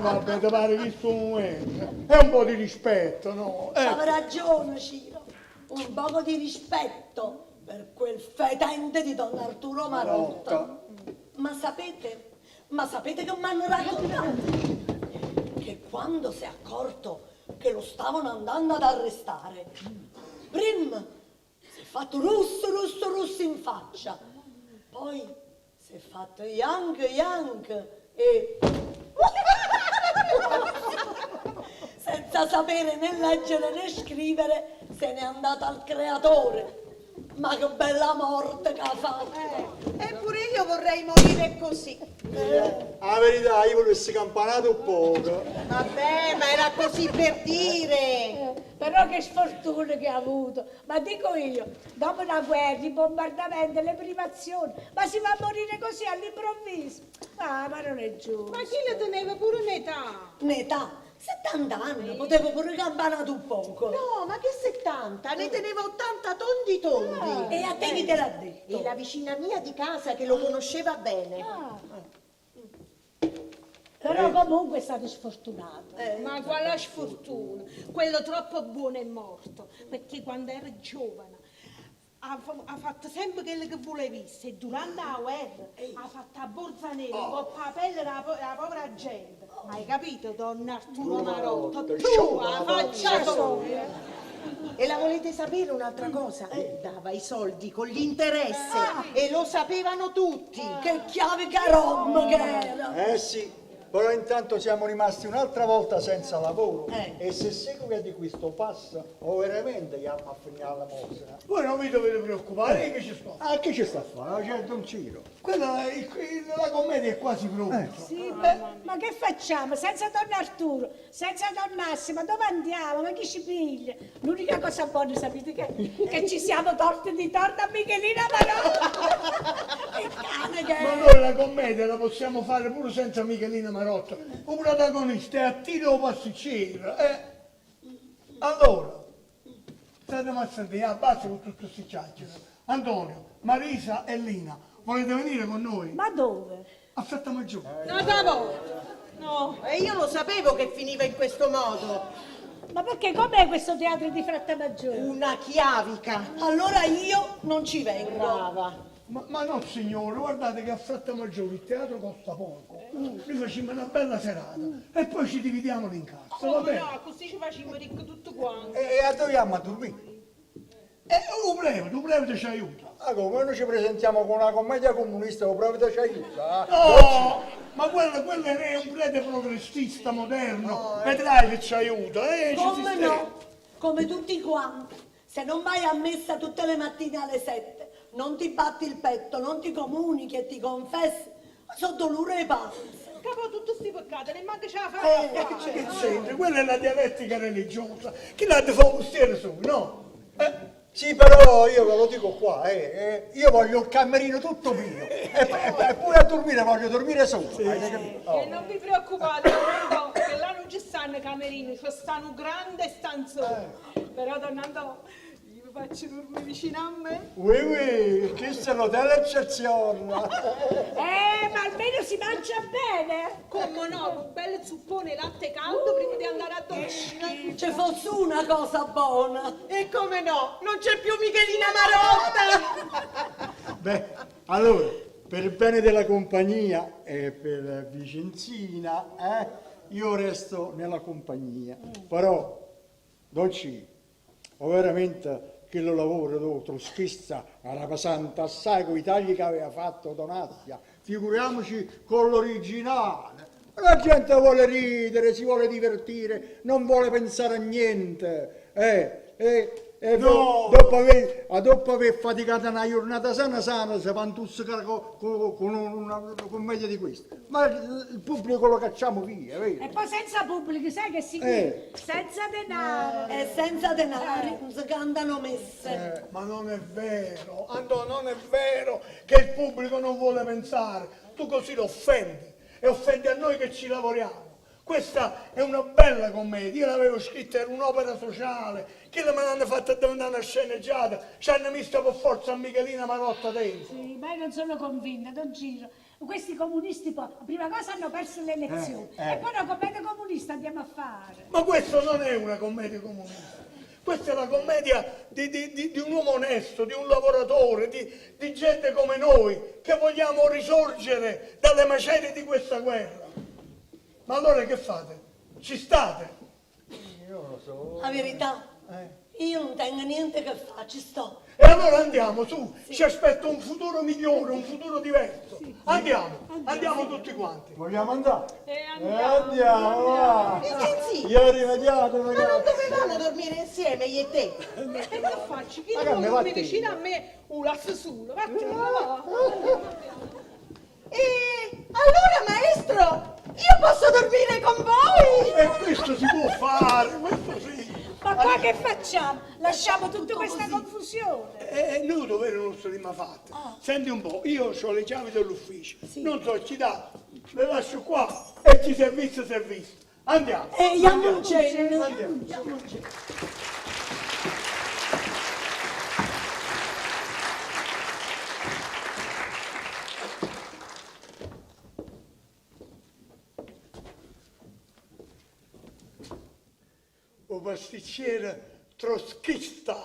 Vabbè, ti pare visto un momento. È un po' di rispetto, no? Aveva ragione, Ciro. Un poco di rispetto per quel fetente di Don Arturo Marotto. Ma sapete che mi hanno raccontato? Che quando si è accorto che lo stavano andando ad arrestare, prima si è fatto rosso in faccia, poi si è fatto yank e senza senza sapere né leggere né scrivere, se n'è andata al creatore. Ma che bella morte che ha fatto! Eppure io vorrei morire così. La verità, io volessi campanato poco. Vabbè, ma era così per dire. Però che sfortuna che ha avuto. Ma dico io, dopo la guerra, i bombardamenti, le privazioni, ma si va a morire così all'improvviso. Ah, ma non è giusto. Ma chi le teneva pure un'età? Un'età, 70 anni, potevo pure campanato un poco. No, ma che 70? Ne teneva 80 tondi. E a te chi te l'ha detto? E la vicina mia di casa che lo conosceva bene. Però comunque è stato sfortunato. Ma quale sfortuna, quello troppo buono è morto, perché quando era giovane ha fatto sempre quello che voleva e durante la guerra ha fatto a borsa nera, un po' la pelle della povera gente. Hai capito, donna Arturo Marotto? Tu, la faccia tua! E la volete sapere un'altra cosa? Dava i soldi con l'interesse e lo sapevano tutti. Che chiave carom che era! Sì, però intanto siamo rimasti un'altra volta senza lavoro. E se seguo che di questo passo, o veramente andiamo a finire alla mostra. Voi non vi dovete preoccupare, che ci sto. Ah, che ci sta a fare? C'è Don Ciro. Quella, la commedia è quasi pronta. Sì, ma che facciamo? Senza Don Arturo, senza Don Massimo, dove andiamo? Ma chi ci piglia? L'unica cosa buona, sapete che ci siamo torti di torno a Michelina Marotta. Che cane che Ma è! noi la commedia la possiamo fare pure senza Michelina Marotta. Un protagonista è a tiro o pasticcere. Allora, state a sentire, basta con tutto questi chiacchiere. Antonio, Marisa e Lina, volete venire con noi? Ma dove? A Fetta Maggiore. No, e io lo sapevo che finiva in questo modo. Ma perché com'è questo teatro di Frattamaggiore? Una chiavica. Allora io non ci vengo. Ma no signore, guardate che a Frattamaggiore il teatro costa poco. Noi facciamo una bella serata e poi ci dividiamo l'incasso, va bene? No, così ci facciamo ricco tutto quanto. E andiamo a dormire. Tu plebe ci aiuta. Ah, come noi ci presentiamo con una commedia comunista, o proprio ci aiuta? No, ma quello è un prete progressista moderno, vedrai che ci aiuta, ci Come sistema. no? Come tutti quanti. Se non vai a messa tutte le mattine alle 7, non ti batti il petto, non ti comunichi e ti confessi, sono dolore e pazzi. Capo tutti questi peccati, ne manca ce la Che c'entra? Quella è la dialettica religiosa. Chi l'ha di fare un mestiere su, no? Sì, però io ve lo dico qua, io voglio il camerino tutto mio. E pure a dormire voglio dormire solo. Avete capito? E non vi preoccupate, Donnandò, che là non ci stanno camerini, ci stanno grandi stanzoni. Però Donnandò, io vi faccio dormire vicino a me. Oui, questa è l'hotel eccezione. Ma almeno si mangia bene! Come no, un bel zuppone latte caldo prima di andare a dormire. Ci fosse una cosa buona. E come no, non c'è più Michelina Marotta! Beh, allora, per il bene della compagnia e per Vicenzina, io resto nella compagnia. Però, dolci, ho veramente che lo lavoro do troschista era pesante assai con i tagli che aveva fatto Donazia, figuriamoci con l'originale. La gente vuole ridere, si vuole divertire, non vuole pensare a niente. No. Dopo aver faticato una giornata sana, si fanno tutti con una commedia di questa. Ma il pubblico lo cacciamo via, vedi? E poi senza pubblico, sai che significa? Senza denaro. E senza denari non si cantano messe. Ma non è vero, Antonio, non è vero che il pubblico non vuole pensare. Tu così lo offendi e offendi a noi che ci lavoriamo. Questa è una bella commedia, io l'avevo scritta, era un'opera sociale, che me l'hanno fatta diventare una sceneggiata, ci hanno messo per forza a Michelina Marotta dentro. Sì, ma io non sono convinta, Don Giro. Questi comunisti poi, prima cosa hanno perso le elezioni e poi una commedia comunista andiamo a fare. Ma questo non è una commedia comunista, questa è la commedia di un uomo onesto, di un lavoratore, di gente come noi, che vogliamo risorgere dalle macerie di questa guerra. Ma allora che fate? Ci state? Io lo so. La verità, Io non tengo niente che fare, ci sto. E allora andiamo, su, ci aspetta un futuro migliore, un futuro diverso. Andiamo tutti quanti. Vogliamo andare? Andiamo. va. Sì. Io rivediate, Ma non ragazzi. dovevamo dormire insieme io e te? E che faccio? Chi Ma non come dormi va te? vicino a me? Un lasso solo. Va. E allora, maestro, io posso dormire con voi? E questo si può fare, questo sì. Ma qua che facciamo? Lasciamo tutta questa confusione. E noi dovere non se li mai fatte. Senti un po', io ho le chiavi dell'ufficio. Non so, ci dà, le lascio qua e ci servizio. Andiamo. Andiamo in genere. Andiamo. O pasticciere troschista.